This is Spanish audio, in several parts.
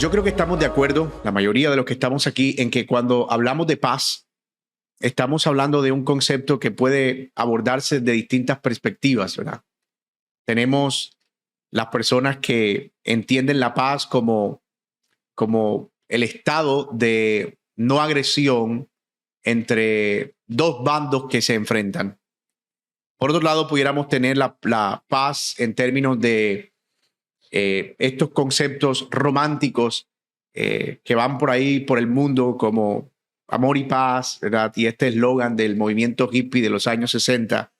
Yo creo que estamos de acuerdo, la mayoría de los que estamos aquí, en que cuando hablamos de paz, estamos hablando de un concepto que puede abordarse de distintas perspectivas, ¿verdad? Tenemos las personas que entienden la paz como el estado de no agresión entre dos bandos que se enfrentan. Por otro lado, pudiéramos tener la paz en términos de estos conceptos románticos que van por ahí, por el mundo, como amor y paz, ¿verdad? Y este eslogan del movimiento hippie de los años 60,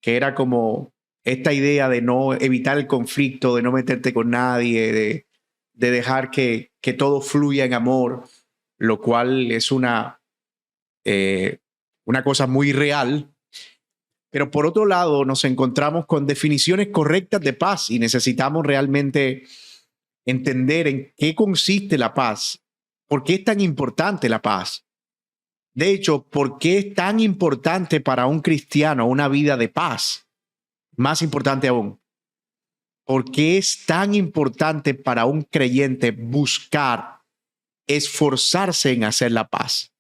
que era como esta idea de no evitar el conflicto, de no meterte con nadie, de dejar que todo fluya en amor, lo cual es una cosa muy real. Pero por otro lado, nos encontramos con definiciones correctas de paz y necesitamos realmente entender en qué consiste la paz, por qué es tan importante la paz. De hecho, ¿por qué es tan importante para un cristiano una vida de paz? Más importante aún, ¿por qué es tan importante para un creyente buscar, esforzarse en hacer la paz?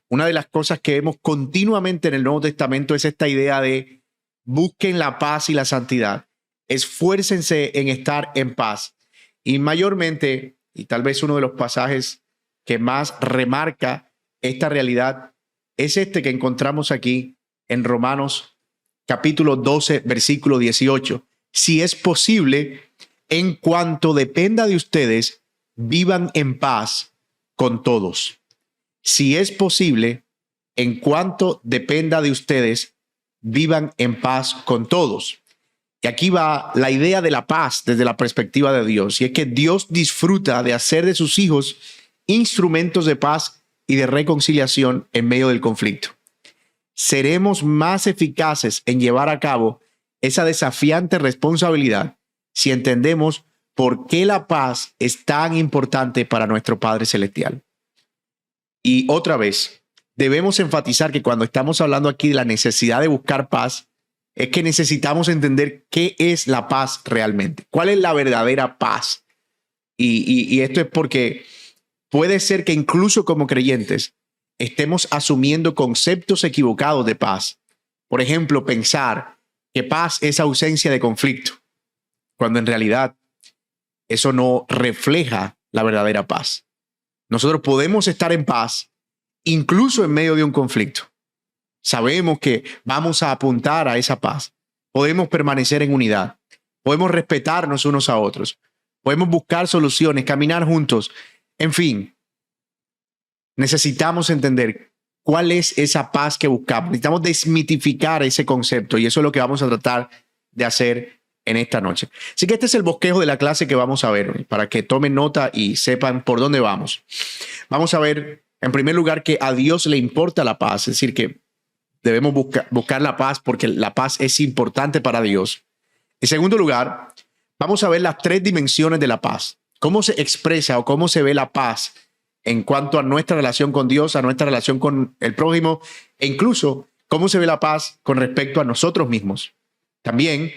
Una de las cosas que vemos continuamente en el Nuevo Testamento es esta idea de busquen la paz y la santidad. Esfuércense en estar en paz. Y mayormente, y tal vez uno de los pasajes que más remarca esta realidad, es este que encontramos aquí en Romanos capítulo 12, versículo 18. Si es posible, en cuanto dependa de ustedes, vivan en paz con todos. Si es posible, en cuanto dependa de ustedes, vivan en paz con todos. Y aquí va la idea de la paz desde la perspectiva de Dios. Y es que Dios disfruta de hacer de sus hijos instrumentos de paz y de reconciliación en medio del conflicto. Seremos más eficaces en llevar a cabo esa desafiante responsabilidad si entendemos por qué la paz es tan importante para nuestro Padre Celestial. Y otra vez, debemos enfatizar que cuando estamos hablando aquí de la necesidad de buscar paz, es que necesitamos entender qué es la paz realmente. ¿Cuál es la verdadera paz? Y esto es porque puede ser que incluso como creyentes estemos asumiendo conceptos equivocados de paz. Por ejemplo, pensar que paz es ausencia de conflicto, cuando en realidad eso no refleja la verdadera paz. Nosotros podemos estar en paz incluso en medio de un conflicto. Sabemos que vamos a apuntar a esa paz. Podemos permanecer en unidad. Podemos respetarnos unos a otros. Podemos buscar soluciones, caminar juntos. En fin, necesitamos entender cuál es esa paz que buscamos. Necesitamos desmitificar ese concepto y eso es lo que vamos a tratar de hacer en esta noche. Así que este es el bosquejo de la clase que vamos a ver, para que tomen nota y sepan por dónde vamos. Vamos a ver, en primer lugar, que a Dios le importa la paz, es decir, que debemos buscar la paz porque la paz es importante para Dios. En segundo lugar, vamos a ver las tres dimensiones de la paz. Cómo se expresa o cómo se ve la paz en cuanto a nuestra relación con Dios, a nuestra relación con el prójimo e incluso cómo se ve la paz con respecto a nosotros mismos. También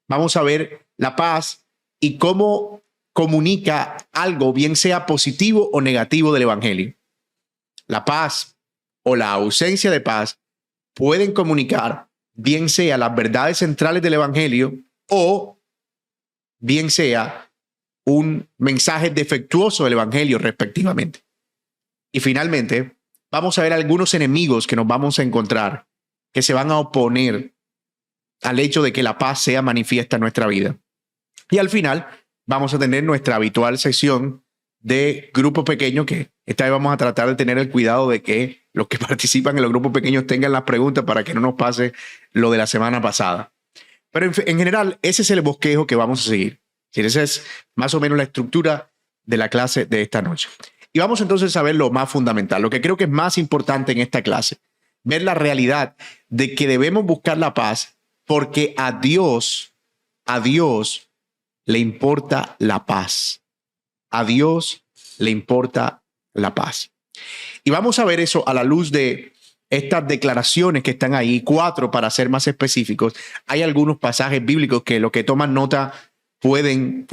vamos a ver la paz y cómo comunica algo, bien sea positivo o negativo del evangelio. La paz o la ausencia de paz pueden comunicar bien sea las verdades centrales del evangelio o bien sea un mensaje defectuoso del evangelio respectivamente. Y finalmente, vamos a ver algunos enemigos que nos vamos a encontrar que se van a oponer al hecho de que la paz sea manifiesta en nuestra vida. Y al final vamos a tener nuestra habitual sesión de grupo pequeño, que esta vez vamos a tratar de tener el cuidado de que los que participan en los grupos pequeños tengan las preguntas para que no nos pase lo de la semana pasada. Pero en general, ese es el bosquejo que vamos a seguir. Esa es más o menos la estructura de la clase de esta noche. Y vamos entonces a ver lo más fundamental, lo que creo que es más importante en esta clase, ver la realidad de que debemos buscar la paz porque a Dios le importa la paz. A Dios le importa la paz. Y vamos a ver eso a la luz de estas declaraciones que están ahí, 4 para ser más específicos. Hay algunos pasajes bíblicos que los que toman nota pueden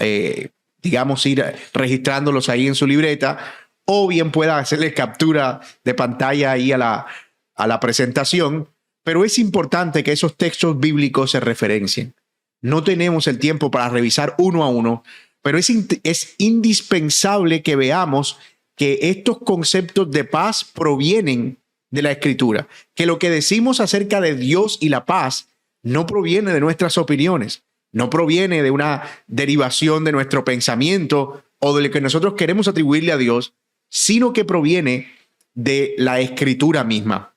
digamos, ir registrándolos ahí en su libreta, o bien pueda hacerle captura de pantalla ahí a la presentación. Pero es importante que esos textos bíblicos se referencien. No tenemos el tiempo para revisar uno a uno, pero es indispensable que veamos que estos conceptos de paz provienen de la Escritura, que lo que decimos acerca de Dios y la paz no proviene de nuestras opiniones, no proviene de una derivación de nuestro pensamiento o de lo que nosotros queremos atribuirle a Dios, sino que proviene de la Escritura misma.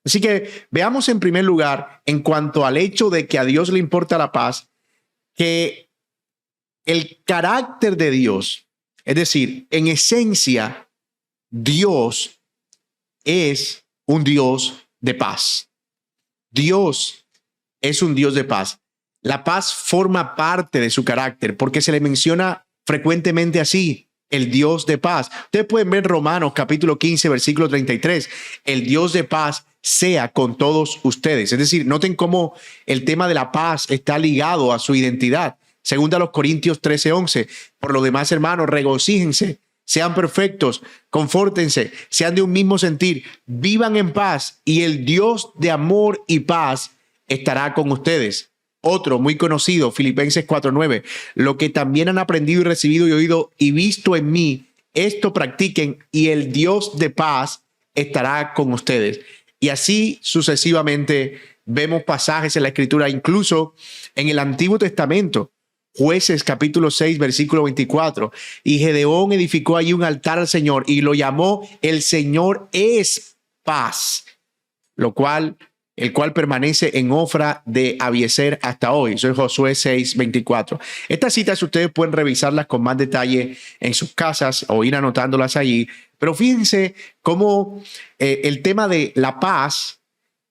Así que veamos en primer lugar, en cuanto al hecho de que a Dios le importa la paz, que el carácter de Dios, es decir, en esencia, Dios es un Dios de paz. Dios es un Dios de paz. La paz forma parte de su carácter porque se le menciona frecuentemente así, el Dios de paz. Ustedes pueden ver Romanos capítulo 15, versículo 33. El Dios de paz sea con todos ustedes. Es decir, noten cómo el tema de la paz está ligado a su identidad. Segunda a los Corintios 13, 11. Por lo demás, hermanos, regocíjense, sean perfectos, confórtense, sean de un mismo sentir, vivan en paz y el Dios de amor y paz estará con ustedes. Otro muy conocido, Filipenses 4:9, lo que también han aprendido y recibido y oído y visto en mí, esto practiquen y el Dios de paz estará con ustedes. Y así sucesivamente vemos pasajes en la Escritura, incluso en el Antiguo Testamento. Jueces capítulo 6, versículo 24. Y Gedeón edificó allí un altar al Señor y lo llamó El Señor es paz, el cual permanece en Ofra de Abiezer hasta hoy. Eso es Josué 6, 24. Estas citas ustedes pueden revisarlas con más detalle en sus casas o ir anotándolas allí. Pero fíjense cómo el tema de la paz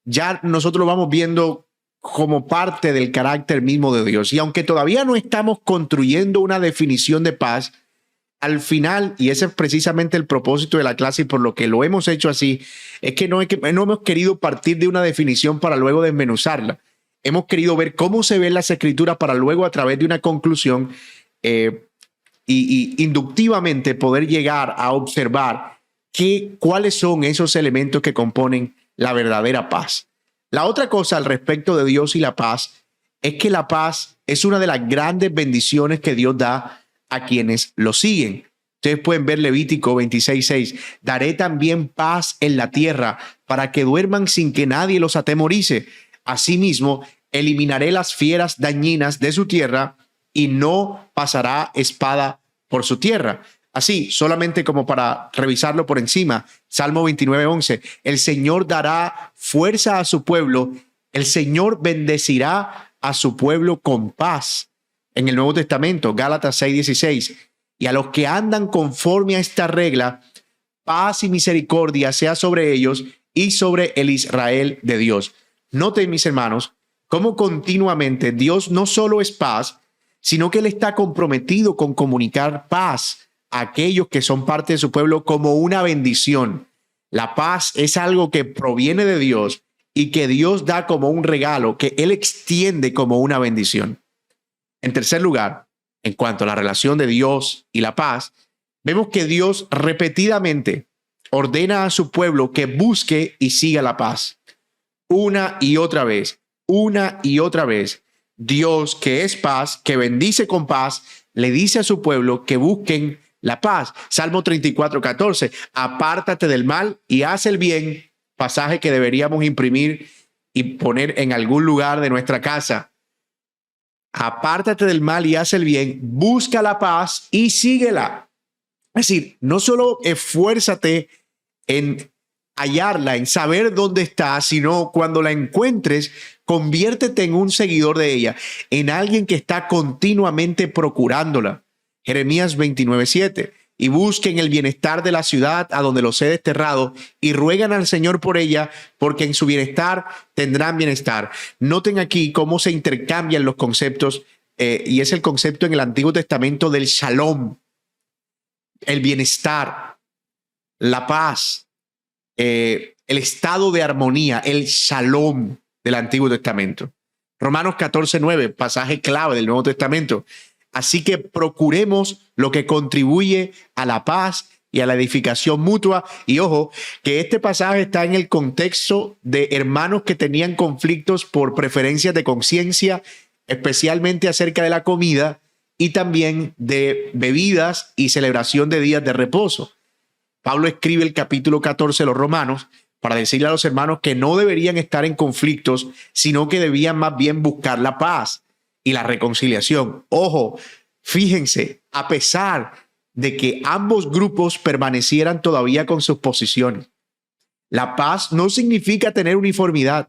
ya nosotros lo vamos viendo como parte del carácter mismo de Dios. Y aunque todavía no estamos construyendo una definición de paz, al final, y ese es precisamente el propósito de la clase y por lo que lo hemos hecho así, es que no hemos querido partir de una definición para luego desmenuzarla. Hemos querido ver cómo se ven las escrituras para luego a través de una conclusión y inductivamente poder llegar a observar cuáles son esos elementos que componen la verdadera paz. La otra cosa al respecto de Dios y la paz es que la paz es una de las grandes bendiciones que Dios da a quienes lo siguen. Ustedes pueden ver Levítico 26:6. Daré también paz en la tierra para que duerman sin que nadie los atemorice. Asimismo, eliminaré las fieras dañinas de su tierra y no pasará espada por su tierra. Así, solamente como para revisarlo por encima, Salmo 29:11, el Señor dará fuerza a su pueblo, el Señor bendecirá a su pueblo con paz. En el Nuevo Testamento, Gálatas 6:16, y a los que andan conforme a esta regla, paz y misericordia sea sobre ellos y sobre el Israel de Dios. Noten, mis hermanos, cómo continuamente Dios no solo es paz, sino que Él está comprometido con comunicar paz a aquellos que son parte de su pueblo como una bendición. La paz es algo que proviene de Dios y que Dios da como un regalo, que Él extiende como una bendición. En tercer lugar, en cuanto a la relación de Dios y la paz, vemos que Dios repetidamente ordena a su pueblo que busque y siga la paz. Una y otra vez, Dios, que es paz, que bendice con paz, le dice a su pueblo que busquen la paz. Salmo 34:14, apártate del mal y haz el bien, pasaje que deberíamos imprimir y poner en algún lugar de nuestra casa. Apártate del mal y haz el bien, busca la paz y síguela. Es decir, no solo esfuérzate en hallarla, en saber dónde está, sino cuando la encuentres, conviértete en un seguidor de ella, en alguien que está continuamente procurándola. Jeremías 29:7. Y busquen el bienestar de la ciudad a donde los he desterrado y ruegan al Señor por ella, porque en su bienestar tendrán bienestar. Noten aquí cómo se intercambian los conceptos y es el concepto en el Antiguo Testamento del shalom, el bienestar, la paz, el estado de armonía, el shalom del Antiguo Testamento. Romanos 14:9, pasaje clave del Nuevo Testamento. Así que procuremos lo que contribuye a la paz y a la edificación mutua. Y ojo, que este pasaje está en el contexto de hermanos que tenían conflictos por preferencias de conciencia, especialmente acerca de la comida y también de bebidas y celebración de días de reposo. Pablo escribe el capítulo 14 de los Romanos para decirle a los hermanos que no deberían estar en conflictos, sino que debían más bien buscar la paz y la reconciliación. Ojo, fíjense, a pesar de que ambos grupos permanecieran todavía con sus posiciones, la paz no significa tener uniformidad.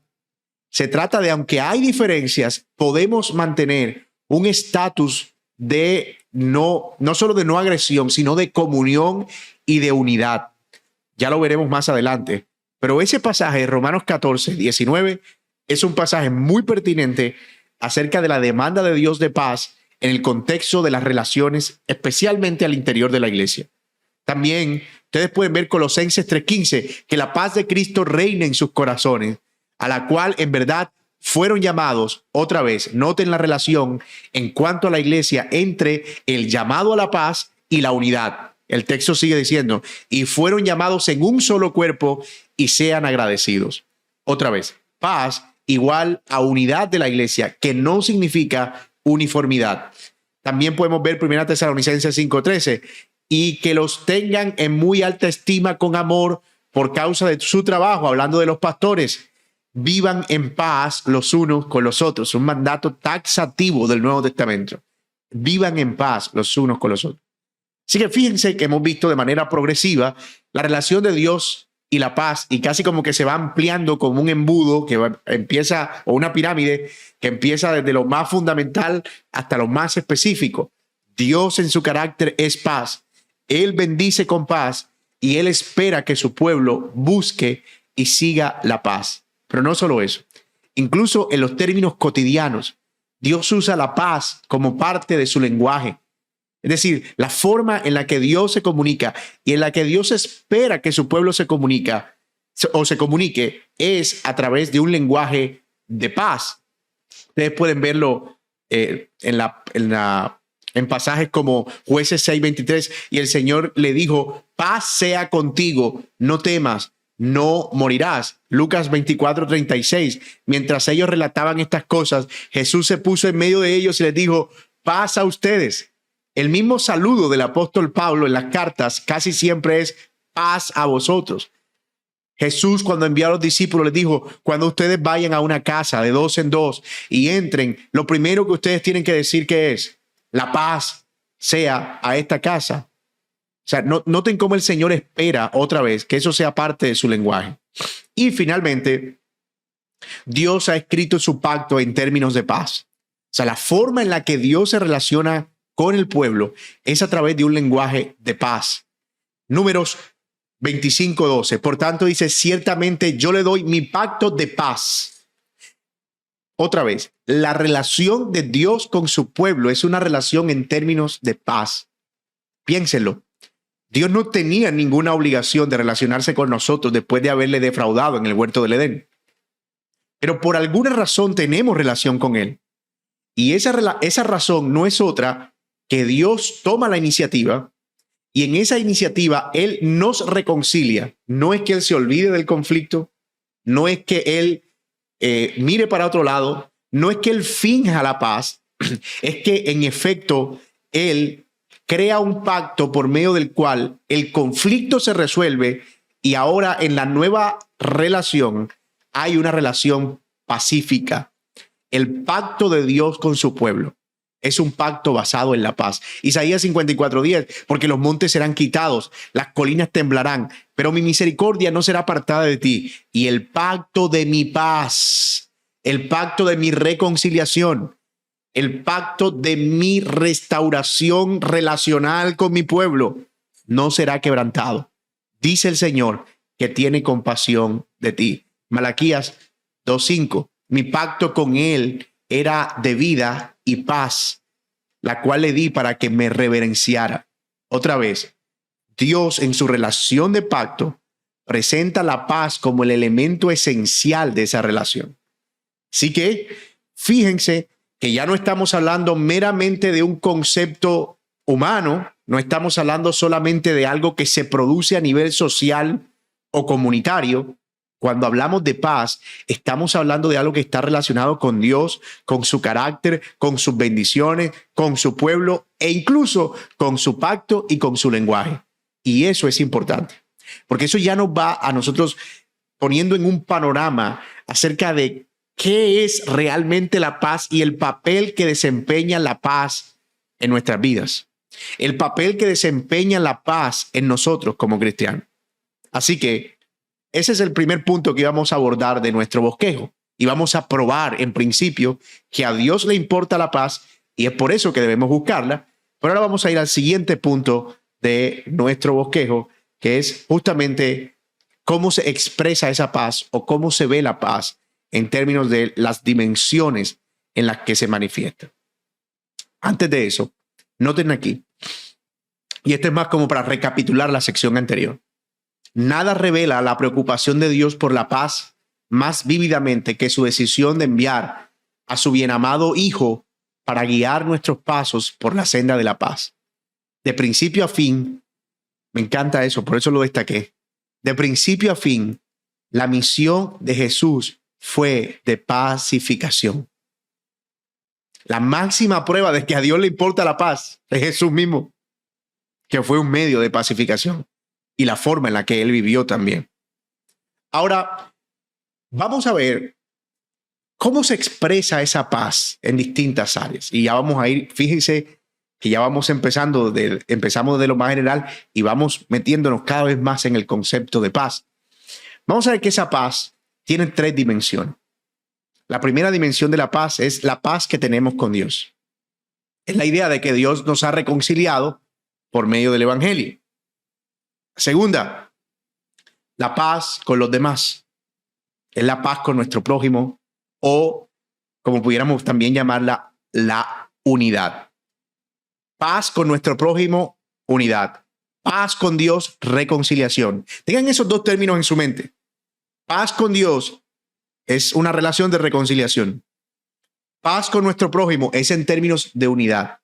Se trata de, aunque hay diferencias, podemos mantener un estatus de no solo de no agresión, sino de comunión y de unidad. Ya lo veremos más adelante. Pero ese pasaje de Romanos 14, 19 es un pasaje muy pertinente acerca de la demanda de Dios de paz en el contexto de las relaciones, especialmente al interior de la iglesia. También ustedes pueden ver Colosenses 3:15, que la paz de Cristo reina en sus corazones, a la cual en verdad fueron llamados. Otra vez, noten la relación en cuanto a la iglesia entre el llamado a la paz y la unidad. El texto sigue diciendo, y fueron llamados en un solo cuerpo y sean agradecidos. Otra vez, paz igual a unidad de la iglesia, que no significa uniformidad. También podemos ver 1 Tesalonicenses 5:13, y que los tengan en muy alta estima con amor por causa de su trabajo, hablando de los pastores. Vivan en paz los unos con los otros. Un mandato taxativo del Nuevo Testamento. Vivan en paz los unos con los otros. Así que fíjense que hemos visto de manera progresiva la relación de Dios y la paz, y casi como que se va ampliando como un embudo que empieza, o una pirámide que empieza desde lo más fundamental hasta lo más específico. Dios en su carácter es paz. Él bendice con paz y Él espera que su pueblo busque y siga la paz. Pero no solo eso. Incluso en los términos cotidianos, Dios usa la paz como parte de su lenguaje. Es decir, la forma en la que Dios se comunica y en la que Dios espera que su pueblo se comunica o se comunique es a través de un lenguaje de paz. Ustedes pueden verlo en pasajes como Jueces 6:23, y el Señor le dijo, paz sea contigo, no temas, no morirás. Lucas 24:36, mientras ellos relataban estas cosas, Jesús se puso en medio de ellos y les dijo, paz a ustedes. El mismo saludo del apóstol Pablo en las cartas casi siempre es paz a vosotros. Jesús, cuando envió a los discípulos, les dijo, cuando ustedes vayan a una casa de 2 en 2 y entren, lo primero que ustedes tienen que decir que es, la paz sea a esta casa. O sea, noten cómo el Señor espera otra vez que eso sea parte de su lenguaje. Y finalmente, Dios ha escrito su pacto en términos de paz. O sea, la forma en la que Dios se relaciona con el pueblo es a través de un lenguaje de paz. Números 25:12. Por tanto, dice, ciertamente yo le doy mi pacto de paz. Otra vez, la relación de Dios con su pueblo es una relación en términos de paz. Piénsenlo. Dios no tenía ninguna obligación de relacionarse con nosotros después de haberle defraudado en el huerto del Edén. Pero por alguna razón tenemos relación con Él. Y esa razón no es otra que Dios toma la iniciativa y en esa iniciativa Él nos reconcilia. No es que Él se olvide del conflicto, no es que Él mire para otro lado, no es que Él finja la paz, es que en efecto Él crea un pacto por medio del cual el conflicto se resuelve y ahora en la nueva relación hay una relación pacífica. El pacto de Dios con su pueblo es un pacto basado en la paz. Isaías 54:10, porque los montes serán quitados, las colinas temblarán, pero mi misericordia no será apartada de ti. Y el pacto de mi paz, el pacto de mi reconciliación, el pacto de mi restauración relacional con mi pueblo no será quebrantado. Dice el Señor que tiene compasión de ti. Malaquías 2:5, mi pacto con él era de vida y paz, la cual le di para que me reverenciara. Otra vez, Dios en su relación de pacto presenta la paz como el elemento esencial de esa relación. Así que fíjense que ya no estamos hablando meramente de un concepto humano, no estamos hablando solamente de algo que se produce a nivel social o comunitario. Cuando hablamos de paz, estamos hablando de algo que está relacionado con Dios, con su carácter, con sus bendiciones, con su pueblo e incluso con su pacto y con su lenguaje. Y eso es importante, porque eso ya nos va a nosotros poniendo en un panorama acerca de qué es realmente la paz y el papel que desempeña la paz en nuestras vidas, el papel que desempeña la paz en nosotros como cristianos. Así que ese es el primer punto que vamos a abordar de nuestro bosquejo y vamos a probar en principio que a Dios le importa la paz y es por eso que debemos buscarla. Pero ahora vamos a ir al siguiente punto de nuestro bosquejo, que es justamente cómo se expresa esa paz o cómo se ve la paz en términos de las dimensiones en las que se manifiesta. Antes de eso, noten aquí, y esto es más como para recapitular la sección anterior, nada revela la preocupación de Dios por la paz más vívidamente que su decisión de enviar a su bienamado Hijo para guiar nuestros pasos por la senda de la paz. De principio a fin, me encanta eso, por eso lo destaqué. De principio a fin, la misión de Jesús fue de pacificación. La máxima prueba de que a Dios le importa la paz es Jesús mismo, que fue un medio de pacificación y la forma en la que él vivió también. Ahora, vamos a ver cómo se expresa esa paz en distintas áreas. Y ya vamos a ir, fíjense que ya vamos empezamos de lo más general y vamos metiéndonos cada vez más en el concepto de paz. Vamos a ver que esa paz tiene tres dimensiones. La primera dimensión de la paz es la paz que tenemos con Dios. Es la idea de que Dios nos ha reconciliado por medio del Evangelio. Segunda, la paz con los demás. Es la paz con nuestro prójimo o, como pudiéramos también llamarla, la unidad. Paz con nuestro prójimo, unidad. Paz con Dios, reconciliación. Tengan esos dos términos en su mente. Paz con Dios es una relación de reconciliación. Paz con nuestro prójimo es en términos de unidad.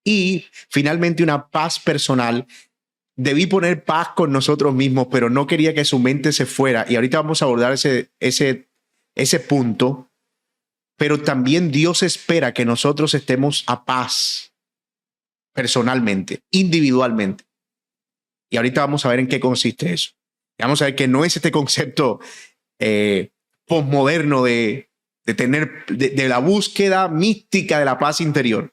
Y finalmente una paz personal. Debí poner paz con nosotros mismos, pero no quería que su mente se fuera. Y ahorita vamos a abordar ese punto. Pero también Dios espera que nosotros estemos a paz personalmente, individualmente. Y ahorita vamos a ver en qué consiste eso. Y vamos a ver que no es este concepto posmoderno de la búsqueda mística de la paz interior,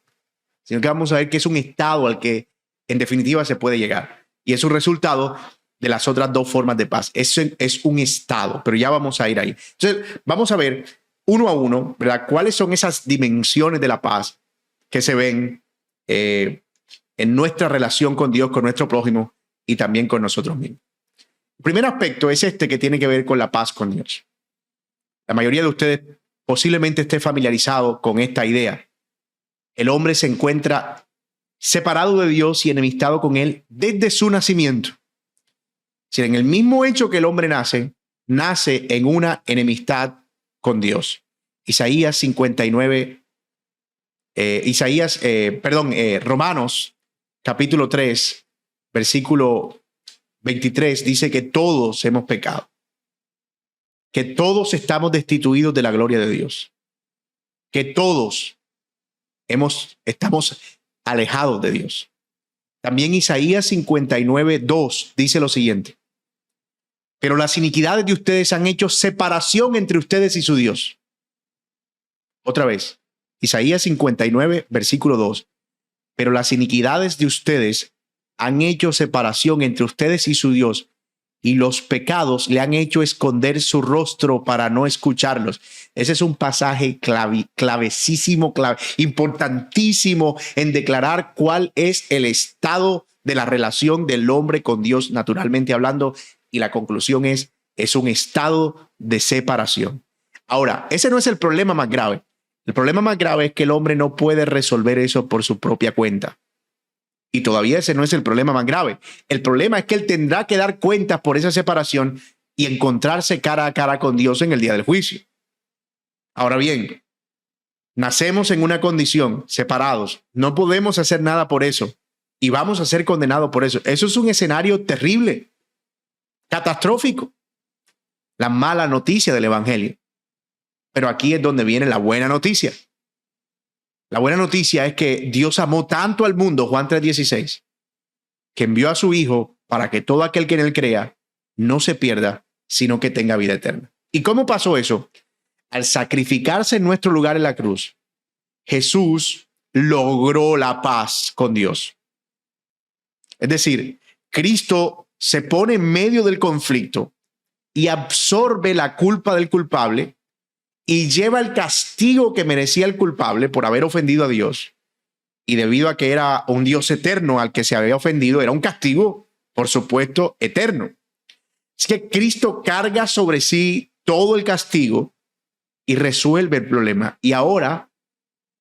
sino que vamos a ver que es un estado al que en definitiva se puede llegar. Y es un resultado de las otras dos formas de paz. Eso es un estado, pero ya vamos a ir ahí. Entonces, vamos a ver uno a uno, ¿verdad? ¿Cuáles son esas dimensiones de la paz que se ven en nuestra relación con Dios, con nuestro prójimo y también con nosotros mismos? El primer aspecto es este que tiene que ver con la paz con Dios. La mayoría de ustedes posiblemente esté familiarizado con esta idea. El hombre se encuentra separado de Dios y enemistado con él desde su nacimiento. Si en el mismo hecho que el hombre nace en una enemistad con Dios. Romanos capítulo 3, versículo 23 dice que todos hemos pecado, que todos estamos destituidos de la gloria de Dios, que todos estamos alejados de Dios. También Isaías 59:2 dice lo siguiente: pero las iniquidades de ustedes han hecho separación entre ustedes y su Dios. Otra vez, Isaías 59, versículo 2. Pero las iniquidades de ustedes han hecho separación entre ustedes y su Dios, y los pecados le han hecho esconder su rostro para no escucharlos. Ese es un pasaje clavecísimo, importantísimo en declarar cuál es el estado de la relación del hombre con Dios, naturalmente hablando, y la conclusión es un estado de separación. Ahora, ese no es el problema más grave. El problema más grave es que el hombre no puede resolver eso por su propia cuenta. Y todavía ese no es el problema más grave. El problema es que él tendrá que dar cuentas por esa separación y encontrarse cara a cara con Dios en el día del juicio. Ahora bien, Nacemos en una condición, separados. No podemos hacer nada por eso y vamos a ser condenados por eso. Eso es un escenario terrible, catastrófico. La mala noticia del evangelio. Pero aquí es donde viene la buena noticia. La buena noticia es que Dios amó tanto al mundo, Juan 3:16, que envió a su Hijo para que todo aquel que en él crea no se pierda, sino que tenga vida eterna. ¿Y cómo pasó eso? Al sacrificarse en nuestro lugar en la cruz, Jesús logró la paz con Dios. Es decir, Cristo se pone en medio del conflicto y absorbe la culpa del culpable y lleva el castigo que merecía el culpable por haber ofendido a Dios. Y debido a que era un Dios eterno al que se había ofendido, era un castigo, por supuesto, eterno. Es que Cristo carga sobre sí todo el castigo y resuelve el problema. Y ahora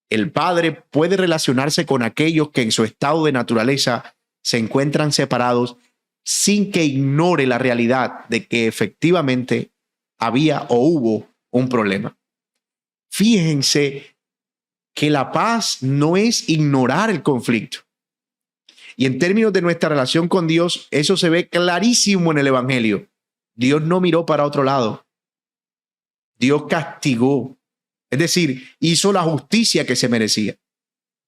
el Padre puede relacionarse con aquellos que en su estado de naturaleza se encuentran separados sin que ignore la realidad de que efectivamente había o hubo un problema. Fíjense que la paz no es ignorar el conflicto. Y en términos de nuestra relación con Dios, eso se ve clarísimo en el Evangelio. Dios no miró para otro lado. Dios castigó. Es decir, hizo la justicia que se merecía.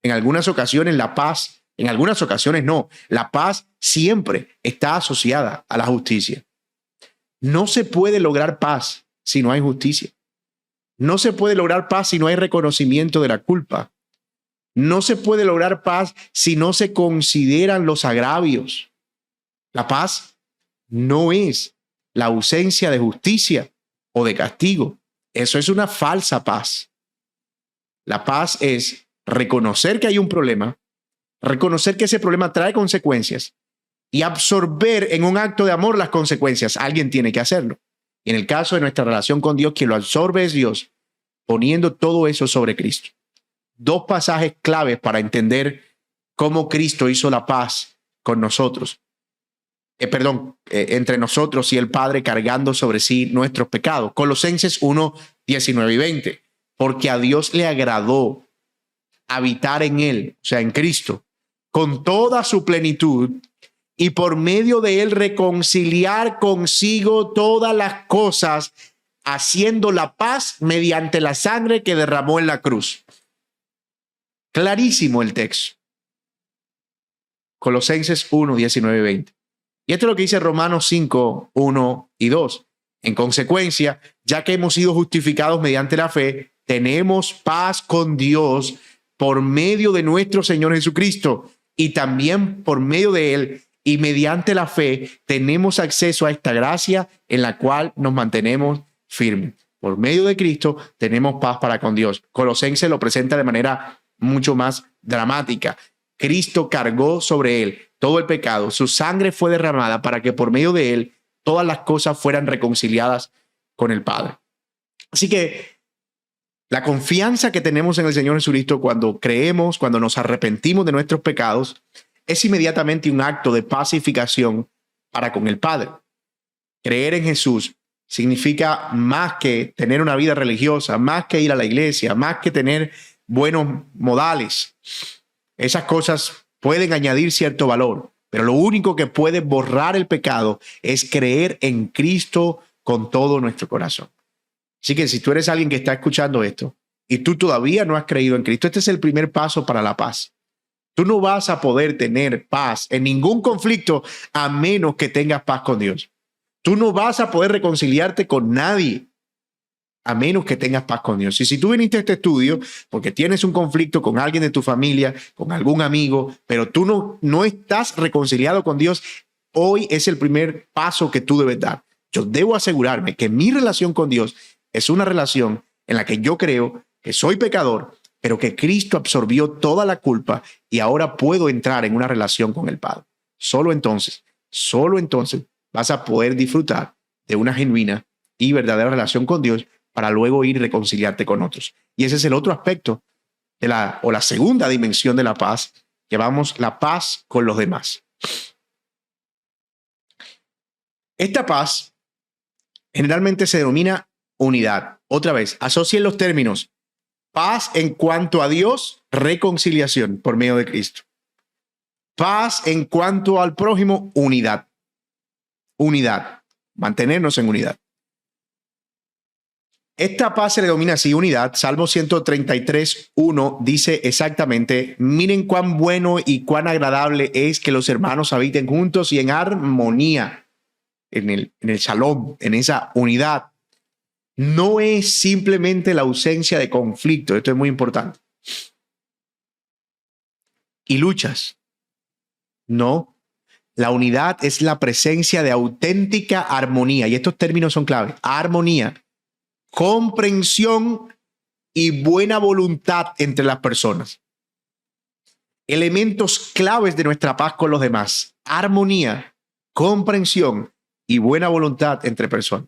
En algunas ocasiones la paz, en algunas ocasiones no. La paz siempre está asociada a la justicia. No se puede lograr paz si no hay justicia. No se puede lograr paz si no hay reconocimiento de la culpa. No se puede lograr paz si no se consideran los agravios. La paz no es la ausencia de justicia o de castigo. Eso es una falsa paz. La paz es reconocer que hay un problema, reconocer que ese problema trae consecuencias y absorber en un acto de amor las consecuencias. Alguien tiene que hacerlo. Y en el caso de nuestra relación con Dios, quien lo absorbe es Dios, poniendo todo eso sobre Cristo. Dos pasajes claves para entender cómo Cristo hizo la paz con nosotros. Entre nosotros y el Padre, cargando sobre sí nuestros pecados. Colosenses 1:19-20. Porque a Dios le agradó habitar en él, o sea, en Cristo, con toda su plenitud, y por medio de él reconciliar consigo todas las cosas, haciendo la paz mediante la sangre que derramó en la cruz. Clarísimo el texto. Colosenses 1:19-20. Y esto es lo que dice Romanos 5:1-2. En consecuencia, ya que hemos sido justificados mediante la fe, tenemos paz con Dios por medio de nuestro Señor Jesucristo, y también por medio de él y mediante la fe tenemos acceso a esta gracia en la cual nos mantenemos firmes. Por medio de Cristo tenemos paz para con Dios. Colosenses lo presenta de manera mucho más dramática. Cristo cargó sobre él todo el pecado, su sangre fue derramada para que por medio de él todas las cosas fueran reconciliadas con el Padre. Así que la confianza que tenemos en el Señor Jesucristo cuando creemos, cuando nos arrepentimos de nuestros pecados, es inmediatamente un acto de pacificación para con el Padre. Creer en Jesús significa más que tener una vida religiosa, más que ir a la iglesia, más que tener buenos modales. Esas cosas pueden añadir cierto valor, pero lo único que puede borrar el pecado es creer en Cristo con todo nuestro corazón. Así que si tú eres alguien que está escuchando esto y tú todavía no has creído en Cristo, este es el primer paso para la paz. Tú no vas a poder tener paz en ningún conflicto a menos que tengas paz con Dios. Tú no vas a poder reconciliarte con nadie a menos que tengas paz con Dios. Y si tú viniste a este estudio porque tienes un conflicto con alguien de tu familia, con algún amigo, pero tú no estás reconciliado con Dios, hoy es el primer paso que tú debes dar. Yo debo asegurarme que mi relación con Dios es una relación en la que yo creo que soy pecador, pero que Cristo absorbió toda la culpa y ahora puedo entrar en una relación con el Padre. Solo entonces vas a poder disfrutar de una genuina y verdadera relación con Dios para luego ir y reconciliarte con otros. Y ese es el otro aspecto de la segunda dimensión de la paz. Llevamos la paz con los demás. Esta paz generalmente se denomina unidad. Otra vez, asocien los términos Paz en cuanto a Dios, reconciliación por medio de Cristo. Paz en cuanto al prójimo, unidad. Unidad. Mantenernos en unidad. Esta paz se le domina así, unidad. Salmo 133:1 dice exactamente: miren cuán bueno y cuán agradable es que los hermanos habiten juntos y en armonía, en el shalom, en esa unidad. No es simplemente la ausencia de conflicto, esto es muy importante. Y luchas. No. La unidad es la presencia de auténtica armonía, y estos términos son clave. Armonía, comprensión y buena voluntad entre las personas. Elementos claves de nuestra paz con los demás. Armonía, comprensión y buena voluntad entre personas.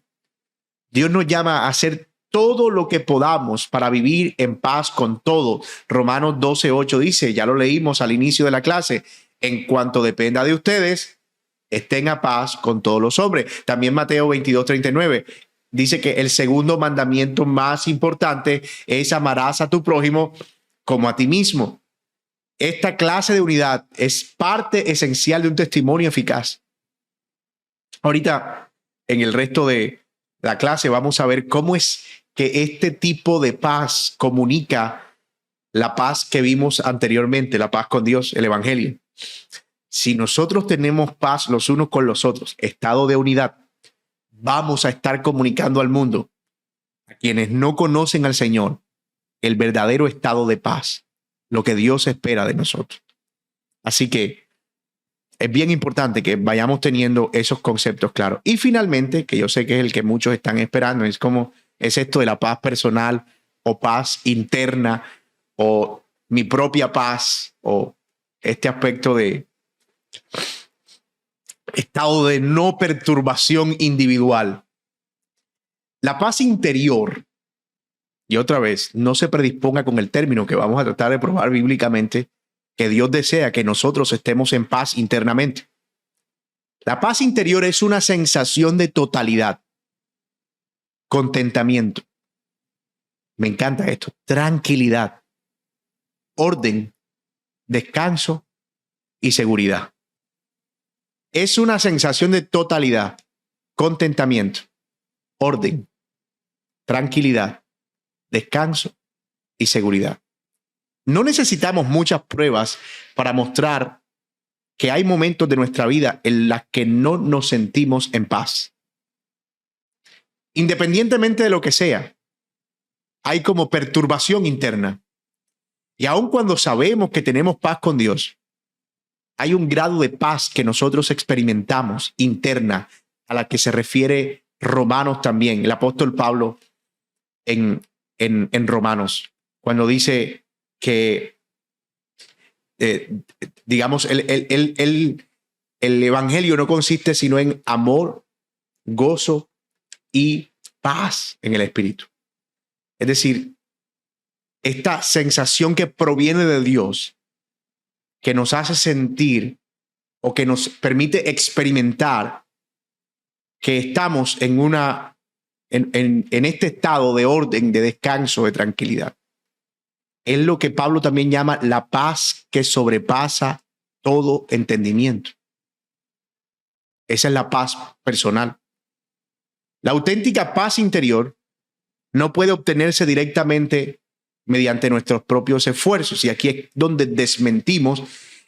Dios nos llama a hacer todo lo que podamos para vivir en paz con todo. Romanos 12:8 dice, ya lo leímos al inicio de la clase, en cuanto dependa de ustedes, estén a paz con todos los hombres. También Mateo 22:39 dice que el segundo mandamiento más importante es amarás a tu prójimo como a ti mismo. Esta clase de unidad es parte esencial de un testimonio eficaz. Ahorita, en el resto de la clase, vamos a ver cómo es que este tipo de paz comunica la paz que vimos anteriormente, la paz con Dios, el Evangelio. Si nosotros tenemos paz los unos con los otros, estado de unidad, vamos a estar comunicando al mundo, a quienes no conocen al Señor, el verdadero estado de paz, lo que Dios espera de nosotros. Así que es bien importante que vayamos teniendo esos conceptos claros. Y finalmente, que yo sé que es el que muchos están esperando, es como es esto de la paz personal o paz interna o mi propia paz o este aspecto de estado de no perturbación individual. La paz interior, y otra vez, no se predisponga con el término que vamos a tratar de probar bíblicamente, que Dios desea que nosotros estemos en paz internamente. La paz interior es una sensación de totalidad, contentamiento. Me encanta esto, tranquilidad, orden, descanso y seguridad. Es una sensación de totalidad, contentamiento, orden, tranquilidad, descanso y seguridad. No necesitamos muchas pruebas para mostrar que hay momentos de nuestra vida en las que no nos sentimos en paz. Independientemente de lo que sea, hay como perturbación interna. Y aun cuando sabemos que tenemos paz con Dios, hay un grado de paz que nosotros experimentamos interna a la que se refiere Romanos también, el apóstol Pablo en Romanos, cuando dice que, digamos, el evangelio no consiste sino en amor, gozo y paz en el espíritu. Es decir, esta sensación que proviene de Dios, que nos hace sentir o que nos permite experimentar que estamos en este estado de orden, de descanso, de tranquilidad. Es lo que Pablo también llama la paz que sobrepasa todo entendimiento. Esa es la paz personal. La auténtica paz interior no puede obtenerse directamente mediante nuestros propios esfuerzos. Y aquí es donde desmentimos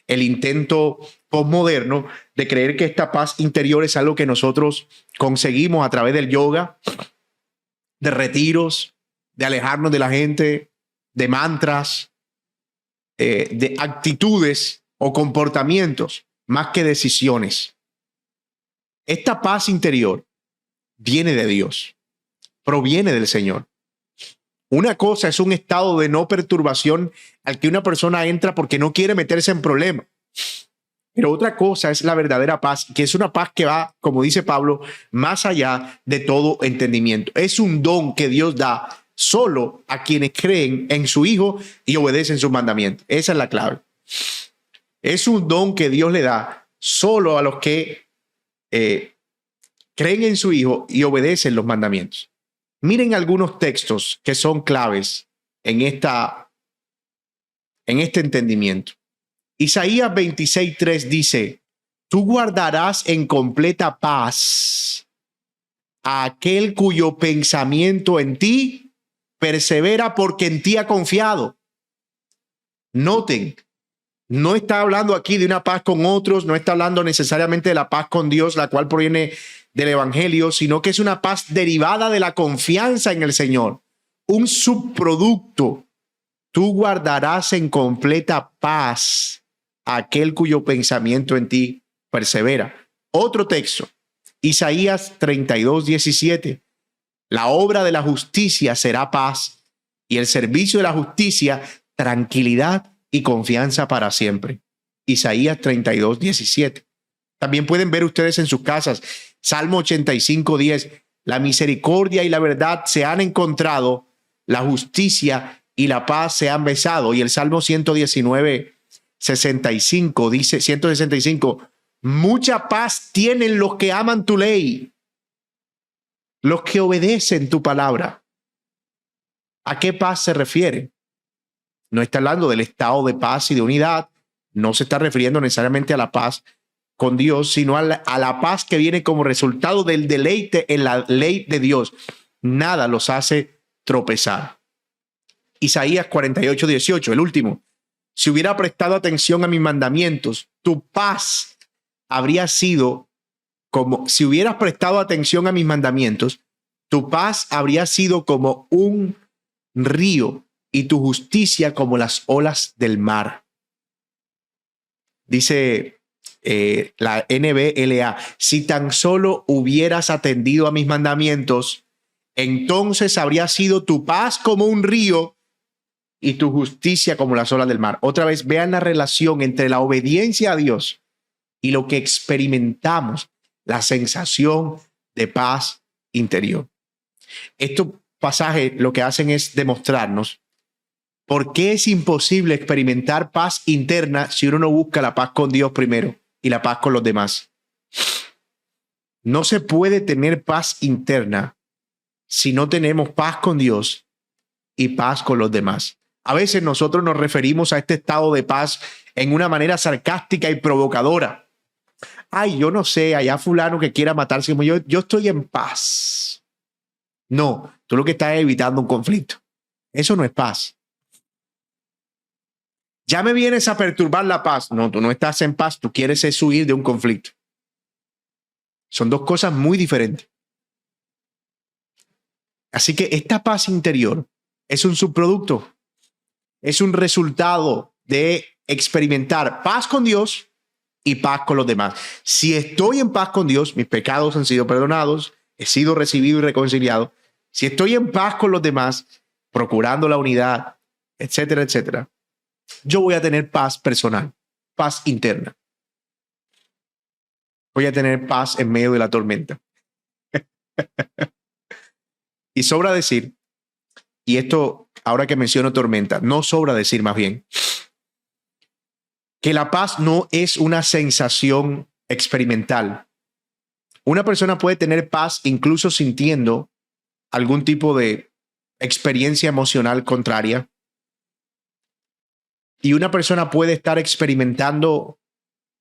el intento postmoderno de creer que esta paz interior es algo que nosotros conseguimos a través del yoga, de retiros, de alejarnos de la gente, de mantras, de actitudes o comportamientos, más que decisiones. Esta paz interior viene de Dios, proviene del Señor. Una cosa es un estado de no perturbación al que una persona entra porque no quiere meterse en problemas. Pero otra cosa es la verdadera paz, que es una paz que va, como dice Pablo, más allá de todo entendimiento. Es un don que Dios da solo a quienes creen en su Hijo y obedecen sus mandamientos. Esa es la clave. Es un don que Dios le da solo a los que creen en su Hijo y obedecen los mandamientos. Miren algunos textos que son claves en este entendimiento. Isaías 26:3 dice: tú guardarás en completa paz a aquel cuyo pensamiento en ti persevera, porque en ti ha confiado. Noten, no está hablando aquí de una paz con otros, no está hablando necesariamente de la paz con Dios, la cual proviene del Evangelio, sino que es una paz derivada de la confianza en el Señor, un subproducto. Tú guardarás en completa paz a aquel cuyo pensamiento en ti persevera. Otro texto, Isaías 32:17. La obra de la justicia será paz, y el servicio de la justicia tranquilidad y confianza para siempre. Isaías 32:17. También pueden ver ustedes en sus casas Salmo 85:10. La misericordia y la verdad se han encontrado, la justicia y la paz se han besado. Y el Salmo 119:65 dice, 165, mucha paz tienen los que aman tu ley, los que obedecen tu palabra. ¿A qué paz se refiere? No está hablando del estado de paz y de unidad, no se está refiriendo necesariamente a la paz con Dios, sino a la paz que viene como resultado del deleite en la ley de Dios. Nada los hace tropezar. Isaías 48:18, el último. Si hubiera prestado atención a mis mandamientos, tu paz habría sido como, si hubieras prestado atención a mis mandamientos, tu paz habría sido como un río y tu justicia como las olas del mar. Dice la NBLA, si tan solo hubieras atendido a mis mandamientos, entonces habría sido tu paz como un río y tu justicia como las olas del mar. Otra vez, vean la relación entre la obediencia a Dios y lo que experimentamos, la sensación de paz interior. Estos pasajes lo que hacen es demostrarnos por qué es imposible experimentar paz interna si uno no busca la paz con Dios primero y la paz con los demás. No se puede tener paz interna si no tenemos paz con Dios y paz con los demás. A veces nosotros nos referimos a este estado de paz en una manera sarcástica y provocadora. Ay, yo no sé, allá fulano que quiera matarse como yo estoy en paz. No, tú lo que estás es evitando un conflicto. Eso no es paz. Ya me vienes a perturbar la paz. No, tú no estás en paz, tú quieres es huir de un conflicto. Son dos cosas muy diferentes. Así que esta paz interior es un subproducto, es un resultado de experimentar paz con Dios y paz con los demás. Si estoy en paz con Dios, mis pecados han sido perdonados, he sido recibido y reconciliado. Si estoy en paz con los demás, procurando la unidad, etcétera, etcétera, yo voy a tener paz personal, paz interna. Voy a tener paz en medio de la tormenta. Y sobra decir, y esto ahora que menciono tormenta, no sobra decir más bien, que la paz no es una sensación experimental. Una persona puede tener paz incluso sintiendo algún tipo de experiencia emocional contraria. Y una persona puede estar experimentando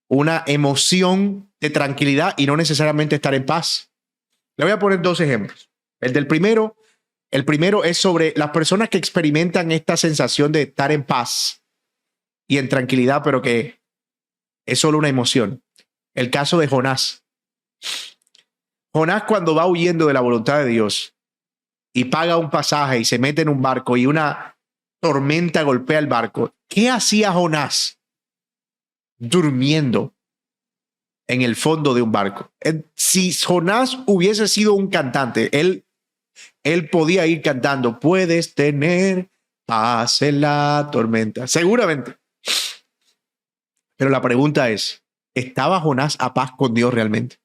una emoción de tranquilidad y no necesariamente estar en paz. Le voy a poner dos ejemplos. El primero es sobre las personas que experimentan esta sensación de estar en paz y en tranquilidad, pero que es solo una emoción. El caso de Jonás. Jonás, cuando va huyendo de la voluntad de Dios y paga un pasaje y se mete en un barco y una tormenta golpea el barco, ¿qué hacía Jonás? Durmiendo en el fondo de un barco. Si Jonás hubiese sido un cantante, él podía ir cantando, puedes tener paz en la tormenta, seguramente. Pero la pregunta es, ¿estaba Jonás a paz con Dios realmente?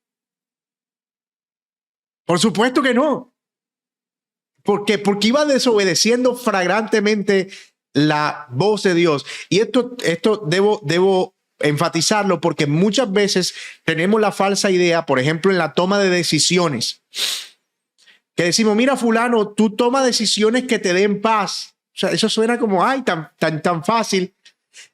Por supuesto que no. ¿Por qué? Porque iba desobedeciendo flagrantemente la voz de Dios. Y esto debo enfatizarlo porque muchas veces tenemos la falsa idea, por ejemplo, en la toma de decisiones, que decimos, mira fulano, tú toma decisiones que te den paz. sea, eso suena como, ay, tan fácil.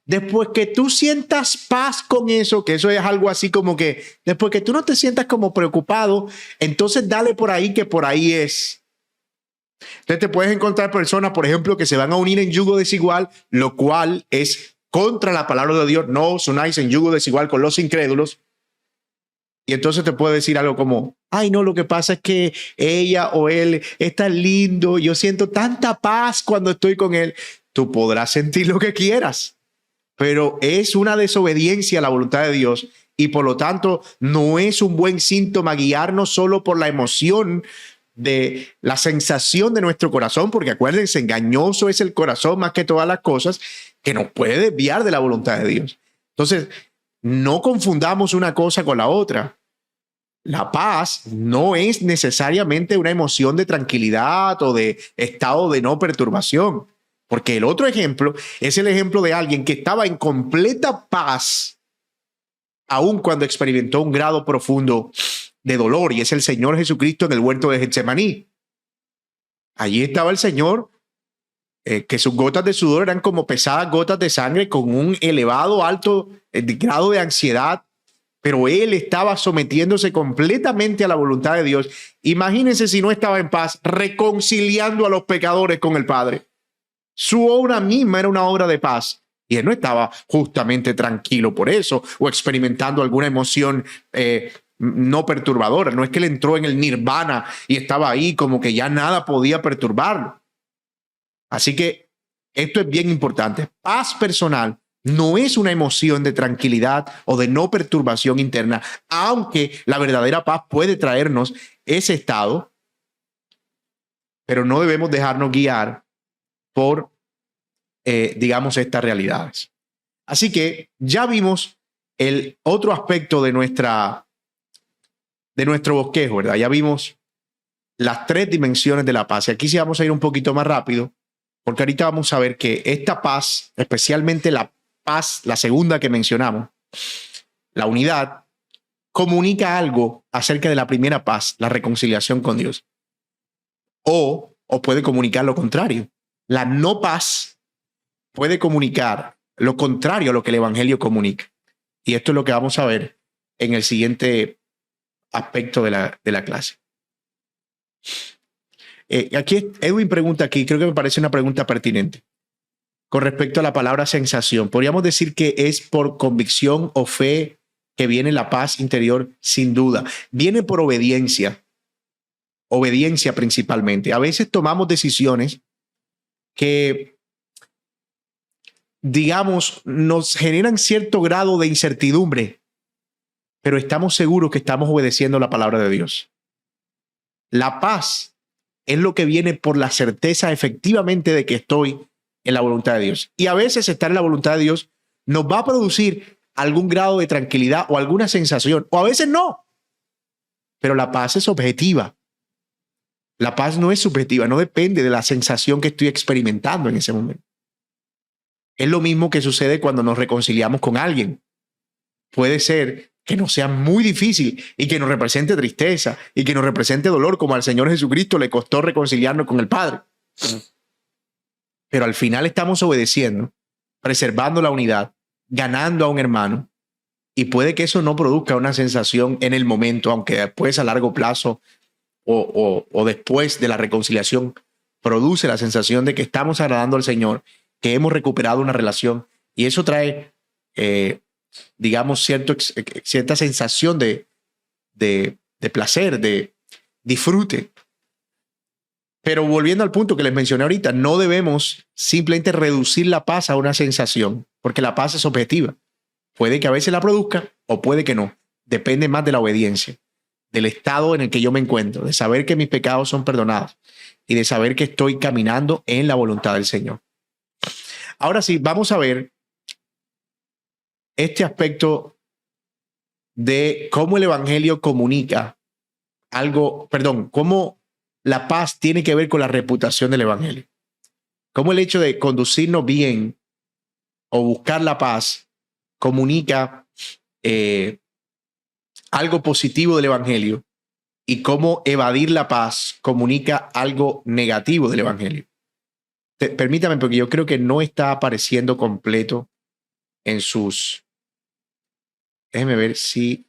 Después que tú sientas paz con eso, que eso es algo así como que, después que tú no te sientas como preocupado, entonces dale por ahí, que por ahí es. Entonces te puedes encontrar personas, por ejemplo, que se van a unir en yugo desigual, lo cual es contra la palabra de Dios. No os unáis en yugo desigual con los incrédulos. Y entonces te puede decir algo como, ay, no, lo que pasa es que ella o él es tan lindo, yo siento tanta paz cuando estoy con él. Tú podrás sentir lo que quieras, pero es una desobediencia a la voluntad de Dios y por lo tanto no es un buen síntoma guiarnos solo por la emoción de la sensación de nuestro corazón, porque acuérdense, engañoso es el corazón más que todas las cosas, que nos puede desviar de la voluntad de Dios. Entonces, no confundamos una cosa con la otra. La paz no es necesariamente una emoción de tranquilidad o de estado de no perturbación, porque el otro ejemplo es el ejemplo de alguien que estaba en completa paz aun cuando experimentó un grado profundo de dolor, y es el Señor Jesucristo en el huerto de Getsemaní. Allí estaba el Señor, que sus gotas de sudor eran como pesadas gotas de sangre con un elevado, alto grado de ansiedad, pero él estaba sometiéndose completamente a la voluntad de Dios. Imagínense si no estaba en paz, reconciliando a los pecadores con el Padre. Su obra misma era una obra de paz y él no estaba justamente tranquilo por eso o experimentando alguna emoción no perturbadora. No es que él entró en el nirvana y estaba ahí como que ya nada podía perturbarlo. Así que esto es bien importante. Paz personal no es una emoción de tranquilidad o de no perturbación interna, aunque la verdadera paz puede traernos ese estado, pero no debemos dejarnos guiar por, digamos, estas realidades. Así que ya vimos el otro aspecto de nuestro bosquejo, ¿verdad? Ya vimos las tres dimensiones de la paz. Y aquí sí vamos a ir un poquito más rápido, porque ahorita vamos a ver que esta paz, especialmente la paz, la segunda que mencionamos, la unidad, comunica algo acerca de la primera paz, la reconciliación con Dios. O puede comunicar lo contrario. La no paz puede comunicar lo contrario a lo que el Evangelio comunica. Y esto es lo que vamos a ver en el siguiente aspecto de la clase. Aquí Edwin pregunta aquí, creo que me parece una pregunta pertinente, con respecto a la palabra sensación. ¿Podríamos decir que es por convicción o fe que viene la paz interior? Sin duda. Viene por obediencia principalmente. A veces tomamos decisiones que, digamos, nos generan cierto grado de incertidumbre, pero estamos seguros que estamos obedeciendo la palabra de Dios. La paz es lo que viene por la certeza efectivamente de que estoy en la voluntad de Dios. Y a veces estar en la voluntad de Dios nos va a producir algún grado de tranquilidad o alguna sensación, o a veces no. Pero la paz es objetiva. La paz no es subjetiva, no depende de la sensación que estoy experimentando en ese momento. Es lo mismo que sucede cuando nos reconciliamos con alguien. Puede ser que nos sea muy difícil y que nos represente tristeza y que nos represente dolor, como al Señor Jesucristo le costó reconciliarnos con el Padre. Pero al final estamos obedeciendo, preservando la unidad, ganando a un hermano, y puede que eso no produzca una sensación en el momento, aunque después a largo plazo o después de la reconciliación produce la sensación de que estamos agradando al Señor, que hemos recuperado una relación, y eso trae, digamos, cierta sensación de placer, de disfrute. Pero volviendo al punto que les mencioné ahorita, no debemos simplemente reducir la paz a una sensación, porque la paz es objetiva. Puede que a veces la produzca o puede que no. Depende más de la obediencia, del estado en el que yo me encuentro, de saber que mis pecados son perdonados y de saber que estoy caminando en la voluntad del Señor. Ahora sí, vamos a ver este aspecto de cómo el Evangelio comunica cómo la paz tiene que ver con la reputación del Evangelio. Cómo el hecho de conducirnos bien o buscar la paz comunica algo positivo del Evangelio, y cómo evadir la paz comunica algo negativo del Evangelio. Permítame, porque yo creo que no está apareciendo completo en sus... Déjeme ver si...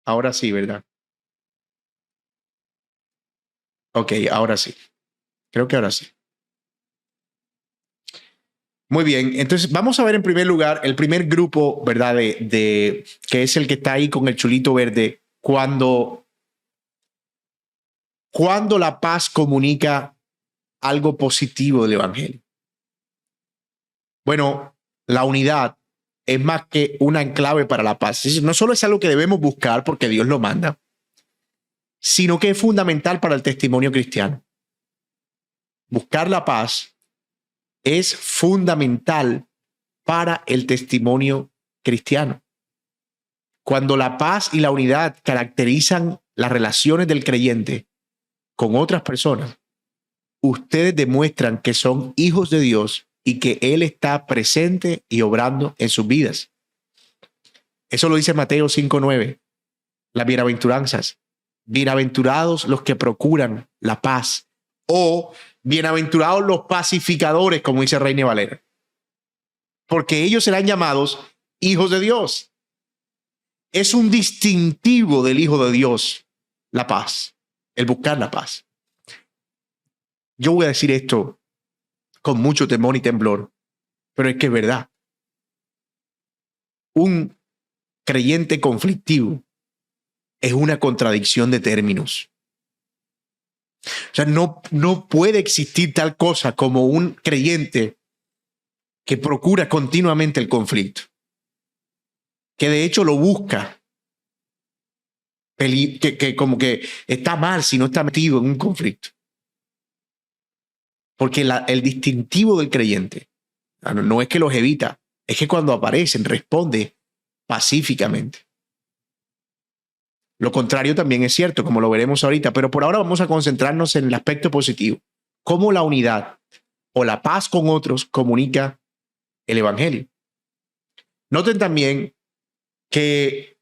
Ahora sí, ¿verdad? Ok, ahora sí. Creo que ahora sí. Muy bien, entonces vamos a ver en primer lugar el primer grupo, ¿verdad? Que es el que está ahí con el chulito verde, cuando la paz comunica algo positivo del evangelio. Bueno, la unidad es más que una enclave para la paz. No solo es algo que debemos buscar porque Dios lo manda, sino que es fundamental para el testimonio cristiano. Buscar la paz es fundamental para el testimonio cristiano. Cuando la paz y la unidad caracterizan las relaciones del creyente con otras personas, ustedes demuestran que son hijos de Dios y que Él está presente y obrando en sus vidas. Eso lo dice Mateo 5:9. Las bienaventuranzas. Bienaventurados los que procuran la paz, o bienaventurados los pacificadores, como dice Reina Valera, porque ellos serán llamados hijos de Dios. Es un distintivo del Hijo de Dios, la paz, el buscar la paz. Yo voy a decir esto con mucho temor y temblor, pero es que es verdad. Un creyente conflictivo es una contradicción de términos. O sea, no puede existir tal cosa como un creyente que procura continuamente el conflicto, que de hecho lo busca, que como que está mal si no está metido en un conflicto. Porque el distintivo del creyente no es que los evita, es que cuando aparecen responde pacíficamente. Lo contrario también es cierto, como lo veremos ahorita, pero por ahora vamos a concentrarnos en el aspecto positivo. Cómo la unidad o la paz con otros comunica el evangelio. Noten también que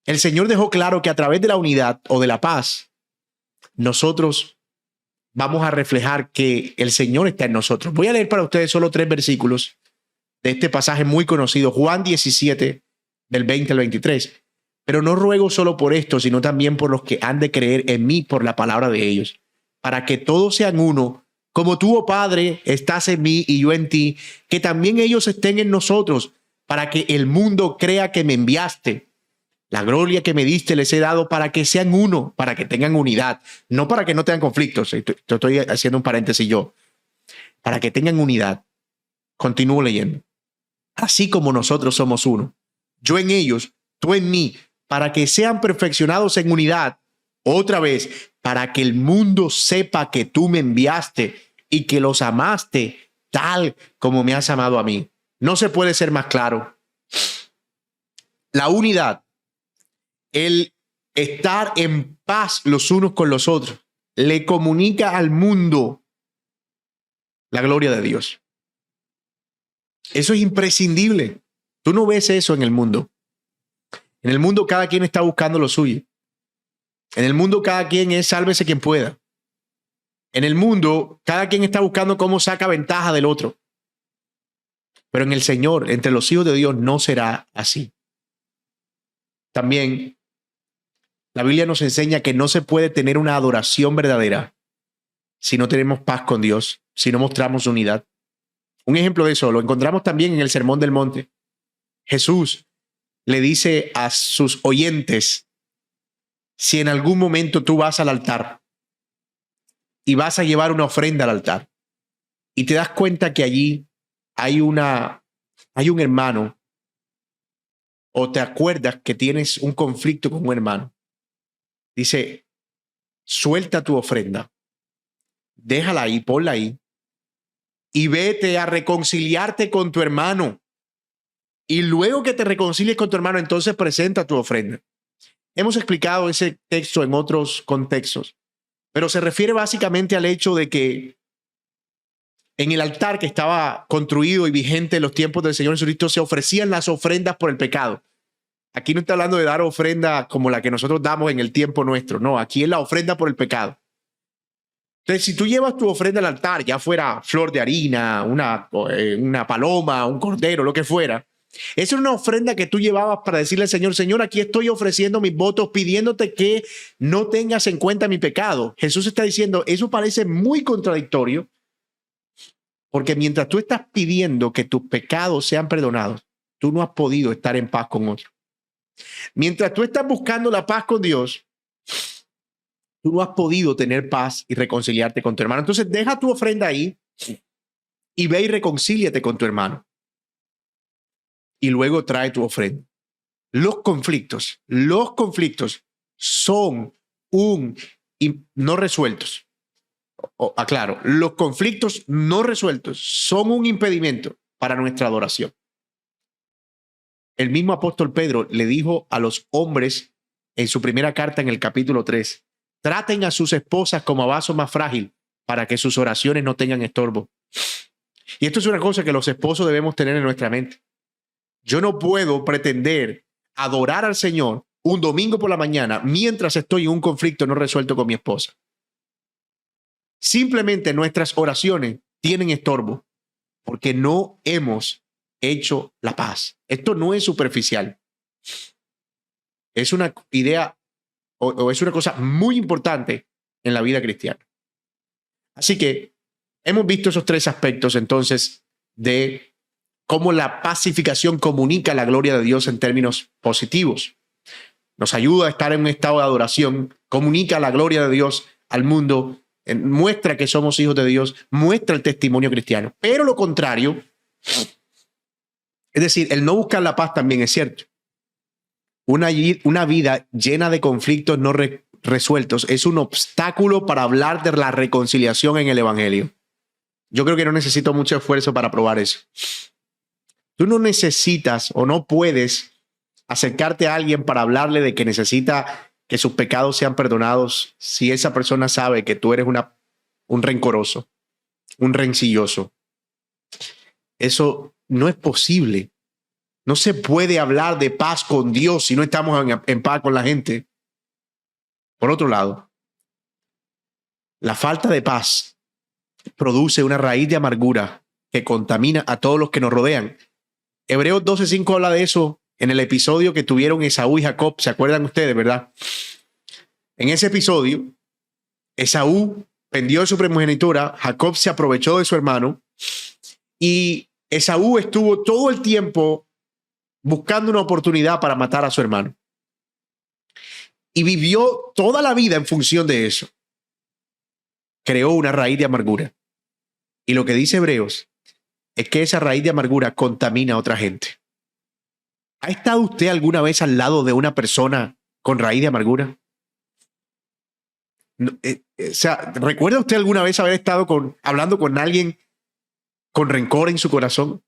el Señor dejó claro que a través de la unidad o de la paz, nosotros vamos a reflejar que el Señor está en nosotros. Voy a leer para ustedes solo 3 versículos de este pasaje muy conocido, Juan 17, del 20 al 23. Pero no ruego solo por esto, sino también por los que han de creer en mí por la palabra de ellos, para que todos sean uno, como tú, oh Padre, estás en mí y yo en ti, que también ellos estén en nosotros, para que el mundo crea que me enviaste. La gloria que me diste les he dado para que sean uno, para que tengan unidad, no para que no tengan conflictos. Estoy haciendo un paréntesis yo. Para que tengan unidad. Continúo leyendo. Así como nosotros somos uno, yo en ellos, tú en mí, para que sean perfeccionados en unidad. Otra vez, para que el mundo sepa que tú me enviaste y que los amaste tal como me has amado a mí. No se puede ser más claro. La unidad, el estar en paz los unos con los otros, le comunica al mundo la gloria de Dios. Eso es imprescindible. Tú no ves eso en el mundo. En el mundo cada quien está buscando lo suyo. En el mundo cada quien es sálvese quien pueda. En el mundo cada quien está buscando cómo saca ventaja del otro. Pero en el Señor, entre los hijos de Dios, no será así. También la Biblia nos enseña que no se puede tener una adoración verdadera si no tenemos paz con Dios, si no mostramos unidad. Un ejemplo de eso lo encontramos también en el Sermón del Monte. Jesús le dice a sus oyentes, si en algún momento tú vas al altar y vas a llevar una ofrenda al altar y te das cuenta que allí hay un hermano, o te acuerdas que tienes un conflicto con un hermano, dice, suelta tu ofrenda, déjala ahí, ponla ahí y vete a reconciliarte con tu hermano. Y luego que te reconcilies con tu hermano, entonces presenta tu ofrenda. Hemos explicado ese texto en otros contextos, pero se refiere básicamente al hecho de que en el altar que estaba construido y vigente en los tiempos del Señor Jesucristo se ofrecían las ofrendas por el pecado. Aquí no está hablando de dar ofrenda como la que nosotros damos en el tiempo nuestro. No, aquí es la ofrenda por el pecado. Entonces, si tú llevas tu ofrenda al altar, ya fuera flor de harina, una paloma, un cordero, lo que fuera, esa es una ofrenda que tú llevabas para decirle al Señor, Señor, aquí estoy ofreciendo mis votos, pidiéndote que no tengas en cuenta mi pecado. Jesús está diciendo, eso parece muy contradictorio, porque mientras tú estás pidiendo que tus pecados sean perdonados, tú no has podido estar en paz con otro. Mientras tú estás buscando la paz con Dios, tú no has podido tener paz y reconciliarte con tu hermano. Entonces deja tu ofrenda ahí y ve y reconcíliate con tu hermano. Y luego trae tu ofrenda. Los conflictos son no resueltos. Aclaro, los conflictos no resueltos son un impedimento para nuestra adoración. El mismo apóstol Pedro le dijo a los hombres en su primera carta en el capítulo 3, traten a sus esposas como a vaso más frágil para que sus oraciones no tengan estorbo. Y esto es una cosa que los esposos debemos tener en nuestra mente. Yo no puedo pretender adorar al Señor un domingo por la mañana mientras estoy en un conflicto no resuelto con mi esposa. Simplemente nuestras oraciones tienen estorbo porque no hemos hecho la paz. Esto no es superficial. Es una idea o es una cosa muy importante en la vida cristiana. Así que hemos visto esos tres aspectos entonces de cómo la pacificación comunica la gloria de Dios en términos positivos. Nos ayuda a estar en un estado de adoración, comunica la gloria de Dios al mundo, muestra que somos hijos de Dios, muestra el testimonio cristiano. Pero lo contrario, es decir, el no buscar la paz también es cierto. Una vida llena de conflictos no resueltos es un obstáculo para hablar de la reconciliación en el Evangelio. Yo creo que no necesito mucho esfuerzo para probar eso. Tú no necesitas o no puedes acercarte a alguien para hablarle de que necesita que sus pecados sean perdonados si esa persona sabe que tú eres un rencoroso, un rencilloso. Eso no es posible. No se puede hablar de paz con Dios si no estamos en paz con la gente. Por otro lado, la falta de paz produce una raíz de amargura que contamina a todos los que nos rodean. Hebreos 12:5 habla de eso en el episodio que tuvieron Esaú y Jacob. ¿Se acuerdan ustedes, verdad? En ese episodio, Esaú vendió de su primogenitura, Jacob se aprovechó de su hermano y Esaú estuvo todo el tiempo buscando una oportunidad para matar a su hermano. Y vivió toda la vida en función de eso. Creó una raíz de amargura. Y lo que dice Hebreos es que esa raíz de amargura contamina a otra gente. ¿Ha estado usted alguna vez al lado de una persona con raíz de amargura? ¿Recuerda usted alguna vez haber estado hablando con alguien con rencor en su corazón?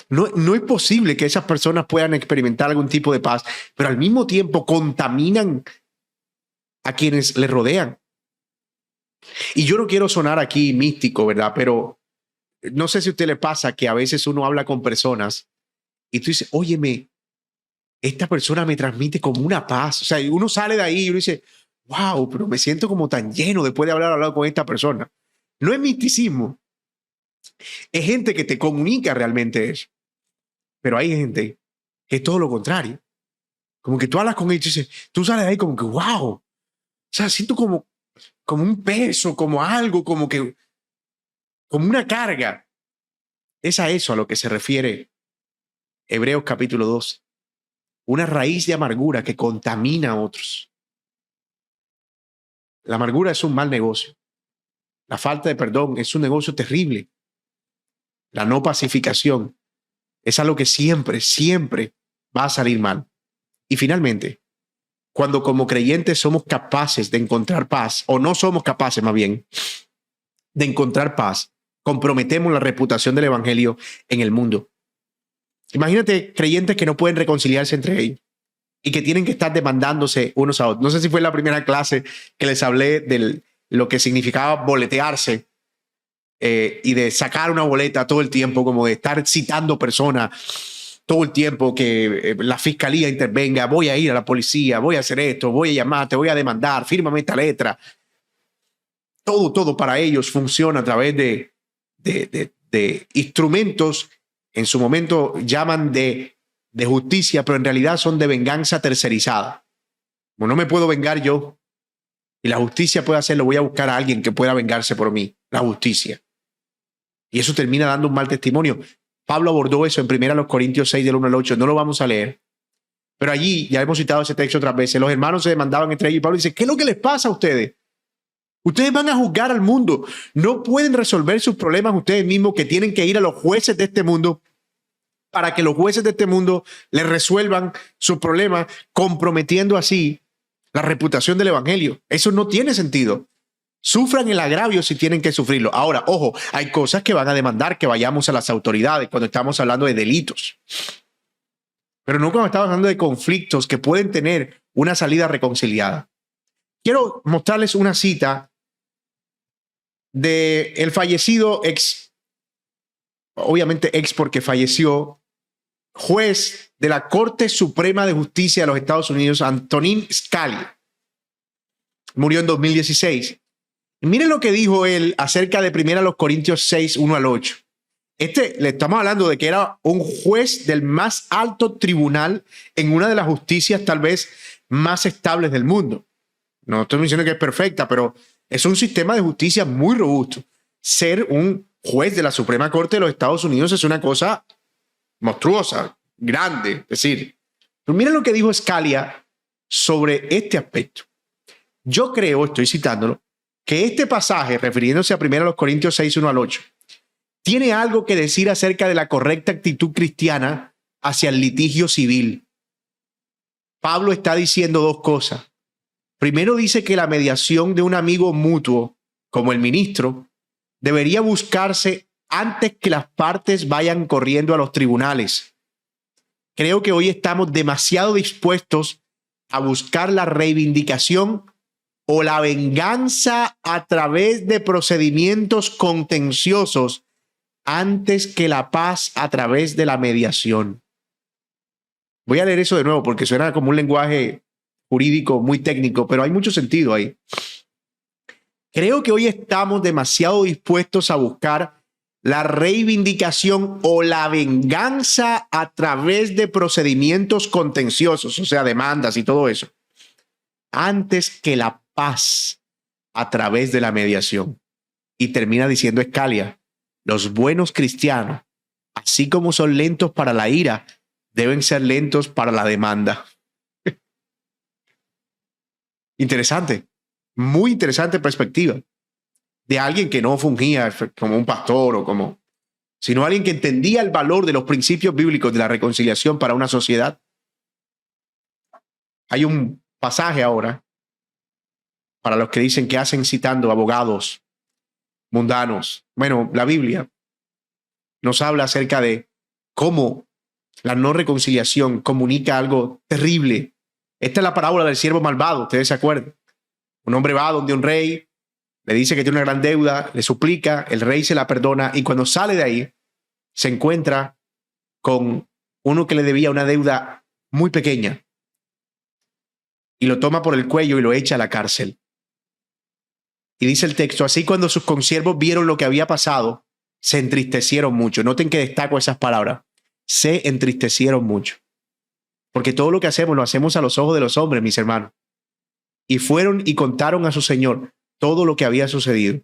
No es posible que esas personas puedan experimentar algún tipo de paz, pero al mismo tiempo contaminan a quienes les rodean. Y yo no quiero sonar aquí místico, ¿verdad? Pero no sé si a usted le pasa que a veces uno habla con personas y tú dices, óyeme, esta persona me transmite como una paz. O sea, uno sale de ahí y uno dice, wow, pero me siento como tan lleno después de haber hablado con esta persona. No es misticismo. Es gente que te comunica realmente eso. Pero hay gente que es todo lo contrario. Como que tú hablas con ellos y dices, tú sales de ahí como que, wow. O sea, siento como un peso, como algo, como una carga. Es a eso a lo que se refiere Hebreos capítulo 2. Una raíz de amargura que contamina a otros. La amargura es un mal negocio. La falta de perdón es un negocio terrible. La no pacificación es algo que siempre va a salir mal. Y finalmente, cuando como creyentes somos capaces de encontrar paz, o no somos capaces más bien, de encontrar paz, comprometemos la reputación del evangelio en el mundo. Imagínate creyentes que no pueden reconciliarse entre ellos y que tienen que estar demandándose unos a otros. No sé si fue en la primera clase que les hablé de lo que significaba boletearse y de sacar una boleta todo el tiempo, como de estar citando personas todo el tiempo que la fiscalía intervenga, voy a ir a la policía, voy a hacer esto, voy a llamar, te voy a demandar, fírmame esta letra. Todo para ellos funciona a través de instrumentos, en su momento llaman de justicia, pero en realidad son de venganza tercerizada. Como no me puedo vengar yo y la justicia puede hacerlo, voy a buscar a alguien que pueda vengarse por mí, la justicia. Y eso termina dando un mal testimonio. Pablo abordó eso en 1 Corintios 6, del 1 al 8. No lo vamos a leer. Pero allí, ya hemos citado ese texto otras veces, los hermanos se demandaban entre ellos y Pablo dice, ¿qué es lo que les pasa a ustedes? Ustedes van a juzgar al mundo. No pueden resolver sus problemas ustedes mismos, que tienen que ir a los jueces de este mundo para que los jueces de este mundo les resuelvan sus problemas, comprometiendo así la reputación del evangelio. Eso no tiene sentido. Sufran el agravio si tienen que sufrirlo. Ahora, ojo, hay cosas que van a demandar que vayamos a las autoridades cuando estamos hablando de delitos. Pero no cuando estamos hablando de conflictos que pueden tener una salida reconciliada. Quiero mostrarles una cita del fallecido obviamente ex porque falleció, juez de la Corte Suprema de Justicia de los Estados Unidos, Antonin Scalia. Murió en 2016. Y miren lo que dijo él acerca de 1 Corintios 6, 1 al 8. Le estamos hablando de que era un juez del más alto tribunal en una de las justicias tal vez más estables del mundo. No estoy diciendo que es perfecta, pero es un sistema de justicia muy robusto. Ser un juez de la Suprema Corte de los Estados Unidos es una cosa monstruosa, grande. Es decir, pero miren lo que dijo Scalia sobre este aspecto. Yo creo, estoy citándolo, que este pasaje, refiriéndose a 1 Corintios 6, 1 al 8, tiene algo que decir acerca de la correcta actitud cristiana hacia el litigio civil. Pablo está diciendo dos cosas. Primero dice que la mediación de un amigo mutuo, como el ministro, debería buscarse antes que las partes vayan corriendo a los tribunales. Creo que hoy estamos demasiado dispuestos a buscar la reivindicación o la venganza a través de procedimientos contenciosos antes que la paz a través de la mediación. Voy a leer eso de nuevo porque suena como un lenguaje jurídico muy técnico, pero hay mucho sentido ahí. Creo que hoy estamos demasiado dispuestos a buscar la reivindicación o la venganza a través de procedimientos contenciosos, o sea, demandas y todo eso, antes que la paz a través de la mediación. Y termina diciendo Scalia, los buenos cristianos, así como son lentos para la ira, deben ser lentos para la demanda. Interesante, muy interesante perspectiva de alguien que no fungía como un pastor sino alguien que entendía el valor de los principios bíblicos de la reconciliación para una sociedad. Hay un pasaje ahora para los que dicen que hacen citando abogados mundanos. Bueno, la Biblia nos habla acerca de cómo la no reconciliación comunica algo terrible. Esta es la parábola del siervo malvado, ustedes se acuerdan. Un hombre va donde un rey, le dice que tiene una gran deuda, le suplica, el rey se la perdona y cuando sale de ahí se encuentra con uno que le debía una deuda muy pequeña y lo toma por el cuello y lo echa a la cárcel. Y dice el texto, así cuando sus consiervos vieron lo que había pasado, se entristecieron mucho. Noten que destaco esas palabras. Se entristecieron mucho. Porque todo lo que hacemos lo hacemos a los ojos de los hombres, mis hermanos. Y fueron y contaron a su señor todo lo que había sucedido.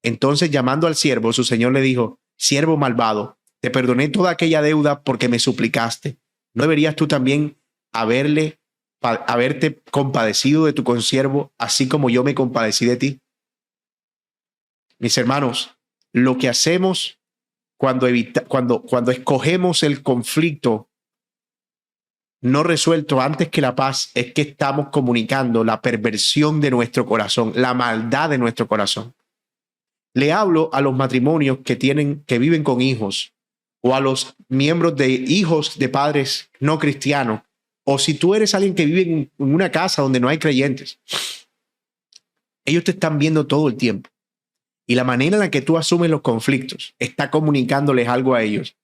Entonces, llamando al siervo, su señor le dijo, siervo malvado, te perdoné toda aquella deuda porque me suplicaste. ¿No deberías tú también haberte compadecido de tu consiervo, así como yo me compadecí de ti? Mis hermanos, lo que hacemos cuando escogemos el conflicto no resuelto antes que la paz es que estamos comunicando la perversión de nuestro corazón, la maldad de nuestro corazón. Le hablo a los matrimonios que viven con hijos o a los miembros de hijos de padres no cristianos, o si tú eres alguien que vive en una casa donde no hay creyentes. Ellos te están viendo todo el tiempo. Y la manera en la que tú asumes los conflictos está comunicándoles algo a ellos.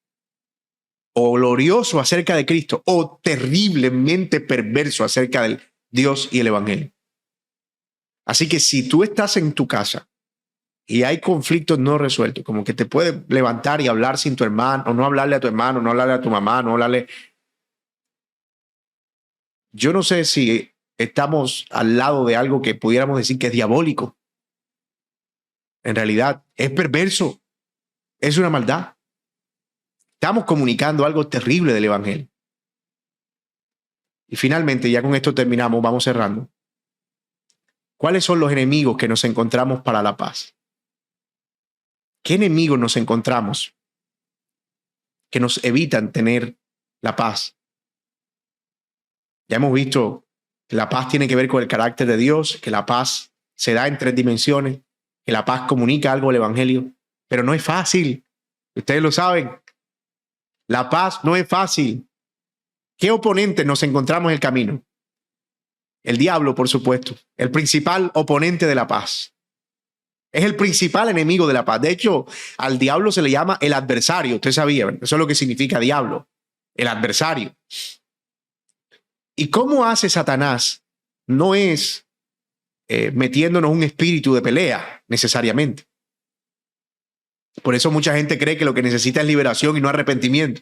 o glorioso acerca de Cristo o terriblemente perverso acerca del Dios y el Evangelio. Así que si tú estás en tu casa y hay conflictos no resueltos, como que te puedes levantar y hablar sin tu hermano, o no hablarle a tu hermano, no hablarle a tu mamá, no hablarle. Yo no sé si estamos al lado de algo que pudiéramos decir que es diabólico. En realidad, es perverso, es una maldad. Estamos comunicando algo terrible del Evangelio. Y finalmente, ya con esto terminamos, vamos cerrando. ¿Cuáles son los enemigos que nos encontramos para la paz? ¿Qué enemigos nos encontramos que nos evitan tener la paz? Ya hemos visto que la paz tiene que ver con el carácter de Dios, que la paz se da en 3 dimensiones, que la paz comunica algo al Evangelio, pero no es fácil. Ustedes lo saben. La paz no es fácil. ¿Qué oponentes nos encontramos en el camino? El diablo, por supuesto, el principal oponente de la paz. Es el principal enemigo de la paz. De hecho, al diablo se le llama el adversario. Usted sabía, ¿verdad? Eso es lo que significa diablo, el adversario. ¿Y cómo hace Satanás? No es metiéndonos un espíritu de pelea necesariamente. Por eso mucha gente cree que lo que necesita es liberación y no arrepentimiento.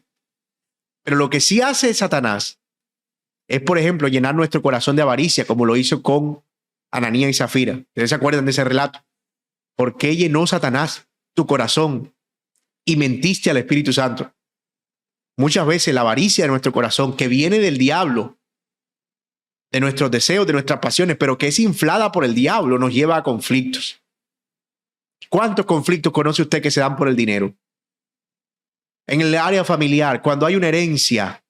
Pero lo que sí hace Satanás es, por ejemplo, llenar nuestro corazón de avaricia, como lo hizo con Ananías y Zafira. ¿Ustedes se acuerdan de ese relato? ¿Por qué llenó Satanás tu corazón y mentiste al Espíritu Santo? Muchas veces la avaricia de nuestro corazón, que viene del diablo, de nuestros deseos, de nuestras pasiones, pero que es inflada por el diablo, nos lleva a conflictos. ¿Cuántos conflictos conoce usted que se dan por el dinero? En el área familiar, cuando hay una herencia,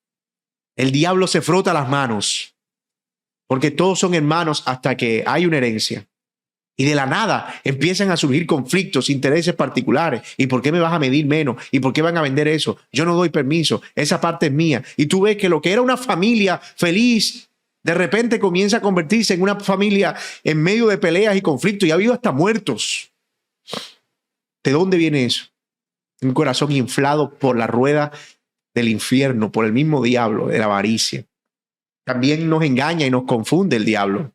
el diablo se frota las manos, porque todos son hermanos hasta que hay una herencia. Y de la nada empiezan a surgir conflictos, intereses particulares. ¿Y por qué me vas a medir menos? ¿Y por qué van a vender eso? Yo no doy permiso, esa parte es mía. Y tú ves que lo que era una familia feliz, de repente comienza a convertirse en una familia en medio de peleas y conflictos, y ha habido hasta muertos. ¿De dónde viene eso? Un corazón inflado por la rueda del infierno, por el mismo diablo, de la avaricia. También nos engaña y nos confunde el diablo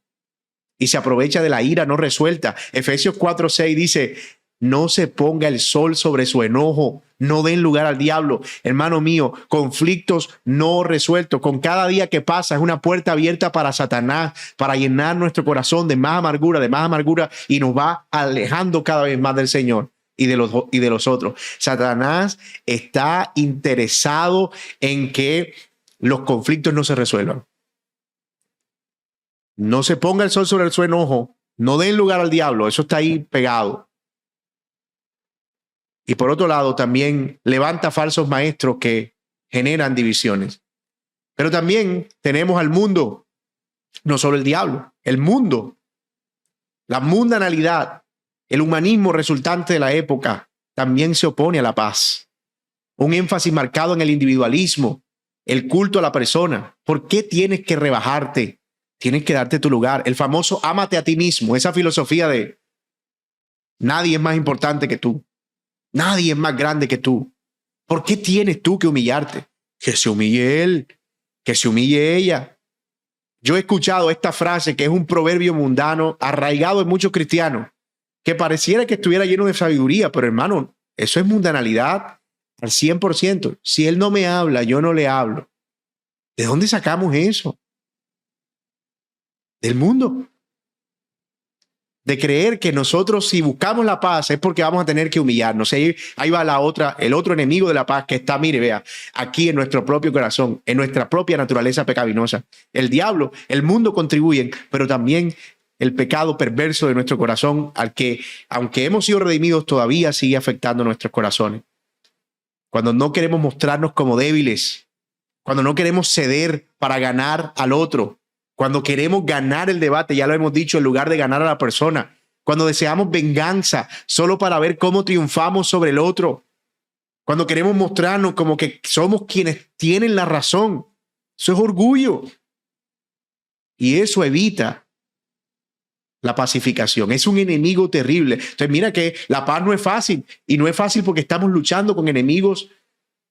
y se aprovecha de la ira no resuelta. Efesios 4:6 dice: no se ponga el sol sobre su enojo, no den lugar al diablo. Hermano mío, conflictos no resueltos. Con cada día que pasa es una puerta abierta para Satanás, para llenar nuestro corazón de más amargura, y nos va alejando cada vez más del Señor y de los otros. Satanás está interesado en que los conflictos no se resuelvan. No se ponga el sol sobre su enojo, no den lugar al diablo, eso está ahí pegado. Y por otro lado, también levanta falsos maestros que generan divisiones. Pero también tenemos al mundo, no solo el diablo, el mundo, la mundanalidad, el humanismo resultante de la época también se opone a la paz. Un énfasis marcado en el individualismo, el culto a la persona. ¿Por qué tienes que rebajarte? Tienes que darte tu lugar. El famoso ámate a ti mismo, esa filosofía de nadie es más importante que tú. Nadie es más grande que tú. ¿Por qué tienes tú que humillarte? Que se humille él, que se humille ella. Yo he escuchado esta frase que es un proverbio mundano arraigado en muchos cristianos, que pareciera que estuviera lleno de sabiduría, pero hermano, eso es mundanalidad al 100%. Si él no me habla, yo no le hablo. ¿De dónde sacamos eso? Del mundo. De creer que nosotros, si buscamos la paz, es porque vamos a tener que humillarnos. Ahí va el otro enemigo de la paz que está, mire, vea, aquí en nuestro propio corazón, en nuestra propia naturaleza pecaminosa. El diablo, el mundo contribuyen, pero también el pecado perverso de nuestro corazón, al que, aunque hemos sido redimidos, todavía sigue afectando nuestros corazones. Cuando no queremos mostrarnos como débiles, cuando no queremos ceder para ganar al otro, cuando queremos ganar el debate, ya lo hemos dicho, en lugar de ganar a la persona, cuando deseamos venganza solo para ver cómo triunfamos sobre el otro, cuando queremos mostrarnos como que somos quienes tienen la razón, eso es orgullo. Y eso evita la pacificación. Es un enemigo terrible. Entonces mira que la paz no es fácil, y no es fácil porque estamos luchando con enemigos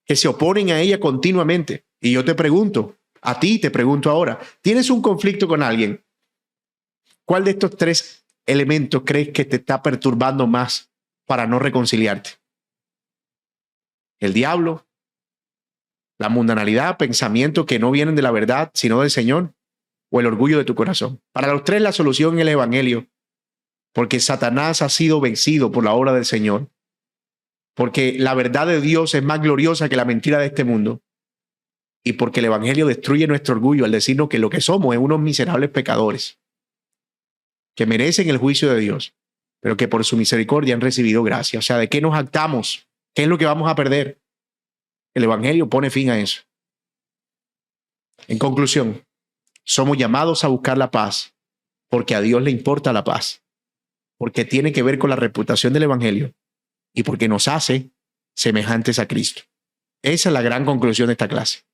que se oponen a ella continuamente. Y yo te pregunto, a ti te pregunto ahora, ¿tienes un conflicto con alguien? ¿Cuál de estos tres elementos crees que te está perturbando más para no reconciliarte? ¿El diablo? ¿La mundanalidad? ¿Pensamientos que no vienen de la verdad, sino del Señor? ¿O el orgullo de tu corazón? Para los tres la solución es el Evangelio, porque Satanás ha sido vencido por la obra del Señor, porque la verdad de Dios es más gloriosa que la mentira de este mundo, y porque el Evangelio destruye nuestro orgullo al decirnos que lo que somos es unos miserables pecadores que merecen el juicio de Dios, pero que por su misericordia han recibido gracia. O sea, ¿de qué nos jactamos? ¿Qué es lo que vamos a perder? El Evangelio pone fin a eso. En conclusión, somos llamados a buscar la paz porque a Dios le importa la paz, porque tiene que ver con la reputación del Evangelio y porque nos hace semejantes a Cristo. Esa es la gran conclusión de esta clase.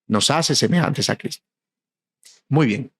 Nos hace semejantes a Cristo. Muy bien.